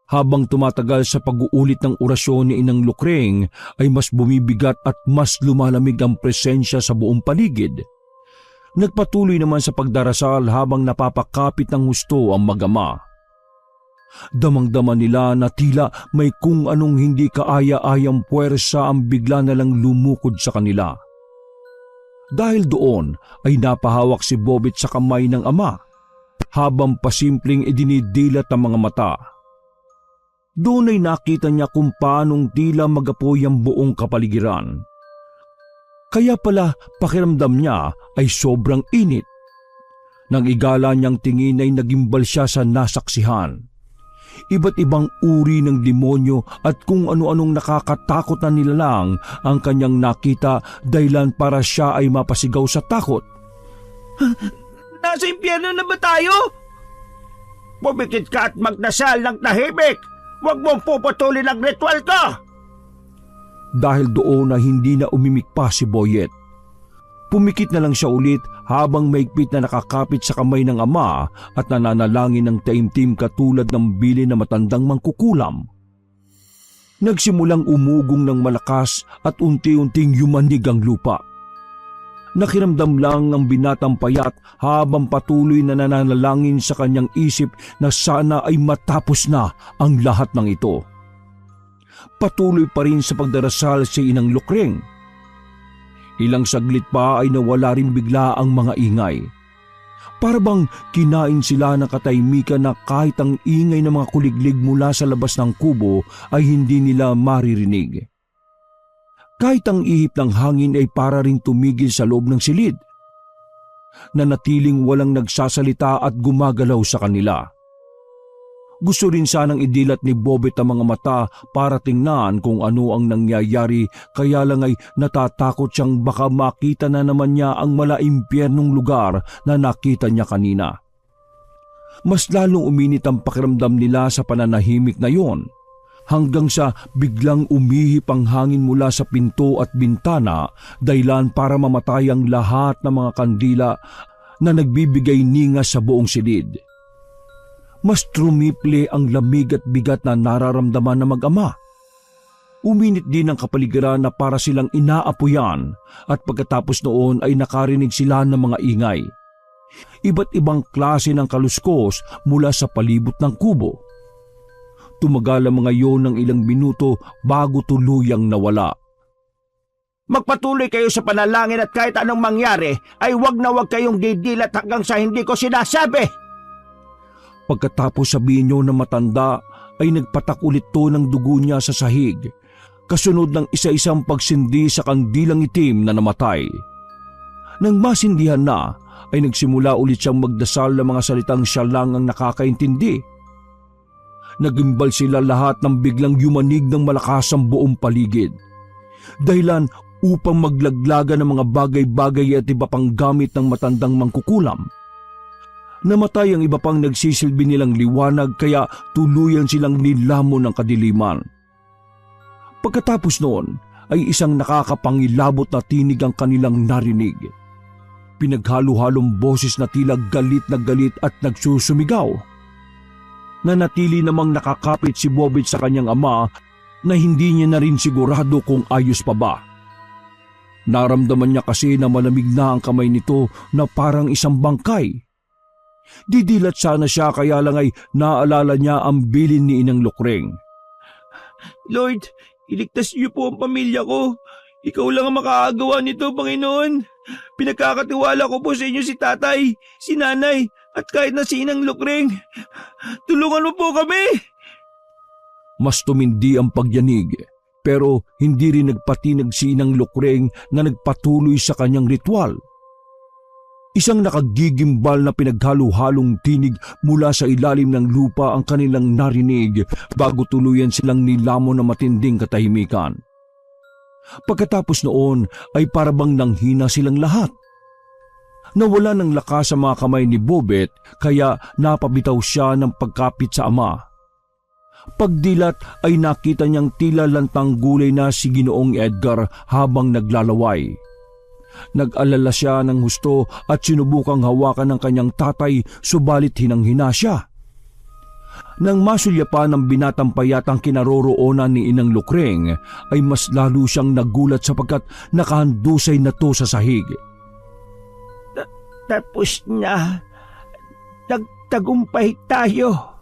Habang tumatagal sa pag-uulit ng orasyon ni Inang Lukreng ay mas bumibigat at mas lumalamig ang presensya sa buong paligid. Nagpatuloy naman sa pagdarasal habang napapakapit ng husto ang mag-ama. Damang-dama nila na tila may kung anong hindi kaaya-ayang puwersa ang bigla na lang lumukod sa kanila. Dahil doon ay napahawak si Bobit sa kamay ng ama habang pasimpleng idinidilat ang mga mata. Doon ay nakita niya kung paanong tila magapoy ang buong kapaligiran. Kaya pala pakiramdam niya ay sobrang init. Nang igala niyang tingin ay nagimbal siya sa nasaksihan. Iba't ibang uri ng demonyo at kung ano-anong nakakatakot na nilalang ang kanyang nakita dahilan para siya ay mapasigaw sa takot. Nasa impyerno na ba tayo? Pumikit ka at magdasal ng tahimik! Huwag mong puputulin ang ritual ko! Dahil doon na hindi na umimik pa si Boyet. Pumikit na lang siya ulit habang maigpit na nakakapit sa kamay ng ama at nananalangin ng taimtim katulad ng bili na matandang mangkukulam. Nagsimulang umugong ng malakas at unti-unting yumanig ang lupa. Nakiramdam lang ng binatang payat habang patuloy na nananalangin sa kanyang isip na sana ay matapos na ang lahat ng ito. Patuloy pa rin sa pagdarasal si Inang Lukreng. Ilang saglit pa ay nawala rin bigla ang mga ingay. Para bang kinain sila ng katahimikan na kahit ang ingay ng mga kuliglig mula sa labas ng kubo ay hindi nila maririnig. Kahit ang ihip ng hangin ay para rin tumigil sa loob ng silid. Nanatiling walang nagsasalita at gumagalaw sa kanila. Gusto rin sanang idilat ni Bobet ang mga mata para tingnan kung ano ang nangyayari kaya lang ay natatakot siyang baka makita na naman niya ang malaimpyernong lugar na nakita niya kanina. Mas lalong uminit ang pakiramdam nila sa pananahimik na yon. Hanggang sa biglang umihip ang hangin mula sa pinto at bintana dahilan para mamatay ang lahat ng mga kandila na nagbibigay ninga sa buong silid. Mas trumiple ang lamig at bigat na nararamdaman ng mag-ama. Uminit din ang kapaligiran na para silang inaapuyan at pagkatapos noon ay nakarinig sila ng mga ingay. Iba't ibang klase ng kaluskos mula sa palibot ng kubo. Tumagal ang mga yon ng ilang minuto bago tuluyang nawala. Magpatuloy kayo sa panalangin at kahit anong mangyari ay wag na wag kayong didilat hanggang sa hindi ko sinasabi. Pagkatapos sabihin niyo na matanda ay nagpatak ulit to ng dugo niya sa sahig, kasunod ng isa-isang pagsindi sa kandilang itim na namatay. Nang masindihan na ay nagsimula ulit siyang magdasal ng mga salitang siya lang ang nakakaintindi. Nagimbal sila lahat ng biglang yumanig ng malakas ang buong paligid. Dahilan upang maglaglagan ng mga bagay-bagay at iba pang gamit ng matandang mangkukulam. Namatay ang iba pang nagsisilbi nilang liwanag kaya tuluyan silang nilamon ng kadiliman. Pagkatapos noon ay isang nakakapangilabot na tinig ang kanilang narinig. Pinaghalo-halong boses na tila galit at nagsusumigaw. Nanatili namang nakakapit si Bobit sa kanyang ama na hindi niya na rin sigurado kung ayos pa ba. Naramdaman niya kasi na malamig na ang kamay nito na parang isang bangkay. Didilat sana siya kaya lang ay naalala niya ang bilin ni Inang Lukreng. Lord, iligtas niyo po ang pamilya ko. Ikaw lang ang makakagawa nito, Panginoon. Pinagkakatiwala ko po sa inyo si tatay, si nanay, at kahit na si Inang Lukreng. Tulungan mo po kami! Mas tumindi ang pagyanig, pero hindi rin nagpatinag si Inang Lukreng na nagpatuloy sa kanyang ritual. Isang nakagigimbal na pinaghalo-halong tinig mula sa ilalim ng lupa ang kanilang narinig bago tuluyan silang nilamon na matinding katahimikan. Pagkatapos noon ay parabang nanghina silang lahat. Nawala ng lakas sa mga kamay ni Bobet kaya napabitaw siya ng pagkapit sa ama. Pagdilat ay nakita niyang tila lantang gulay na si Ginoong Edgar habang naglalaway. Nag-alala siya ng husto at sinubukang hawakan ng kanyang tatay subalit hinang-hina siya. Nang masulyapan ng binatang payatang kinaroroonan ni Inang Lukreng ay mas lalo siyang nagulat sapagkat nakahandusay na to sa sahig. Tapos na. Nagtagumpay tayo.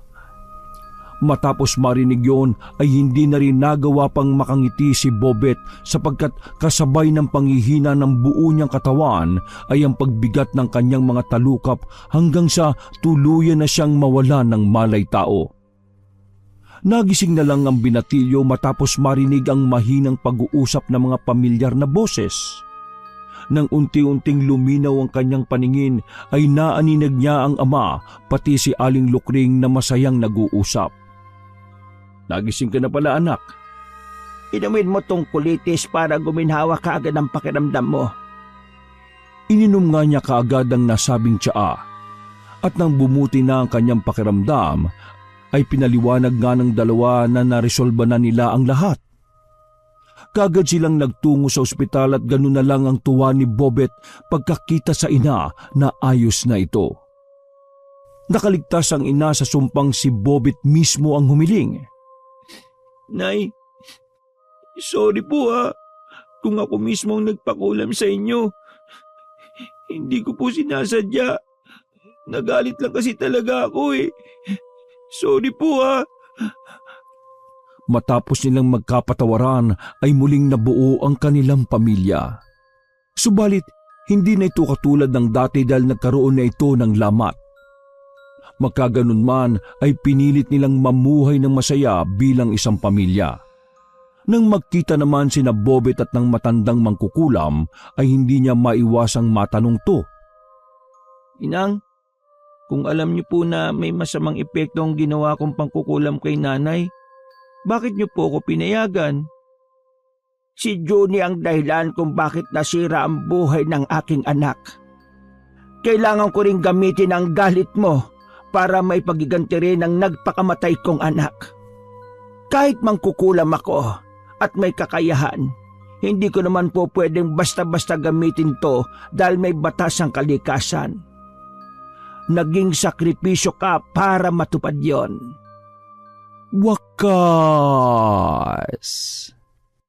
Matapos marinig yon ay hindi na rin nagawa pang makangiti si Bobet sapagkat kasabay ng panghihina ng buo niyang katawan ay ang pagbigat ng kanyang mga talukap hanggang sa tuluyan na siyang mawala ng malay tao. Nagising na lang ang binatilyo matapos marinig ang mahinang pag-uusap ng mga pamilyar na boses. Nang unti-unting luminaw ang kanyang paningin ay naaninag niya ang ama pati si Aling Lukring na masayang nag-uusap. Nagising ka na pala anak. Inumin mo tong kulitis para guminhawa ka agad ang pakiramdam mo. Ininom nga niya kaagad ang nasabing tsaa. At nang bumuti na ang kanyang pakiramdam, ay pinaliwanag nga ng dalawa na naresolba na nila ang lahat. Kaagad silang nagtungo sa ospital at ganun na lang ang tuwa ni Bobet pagkakita sa ina na ayos na ito. Nakaligtas ang ina sa sumpang si Bobet mismo ang humiling. Nay, sorry po kung ako mismo ang nagpakulam sa inyo. Hindi ko po sinasadya. Nagalit lang kasi talaga ako eh. Sorry po Matapos nilang magkapatawaran ay muling nabuo ang kanilang pamilya. Subalit, hindi na ito katulad ng dati dahil nagkaroon na ito ng lamat. Magkaganon man ay pinilit nilang mamuhay ng masaya bilang isang pamilya. Nang magkita naman sina Bobet at ng matandang mangkukulam ay hindi niya maiwasang matanong to. Inang, kung alam niyo po na may masamang epekto ang ginawa kong pangkukulam kay nanay, bakit niyo po ako pinayagan? Si Juni ang dahilan kung bakit nasira ang buhay ng aking anak. Kailangan ko ring gamitin ang galit mo para may pagiganti rin ang nagpakamatay kong anak. Kahit mangkukulam ako at may kakayahan, hindi ko naman po pwedeng basta-basta gamitin to dahil may batas ang kalikasan. Naging sakripisyo ka para matupad yon. Wakas!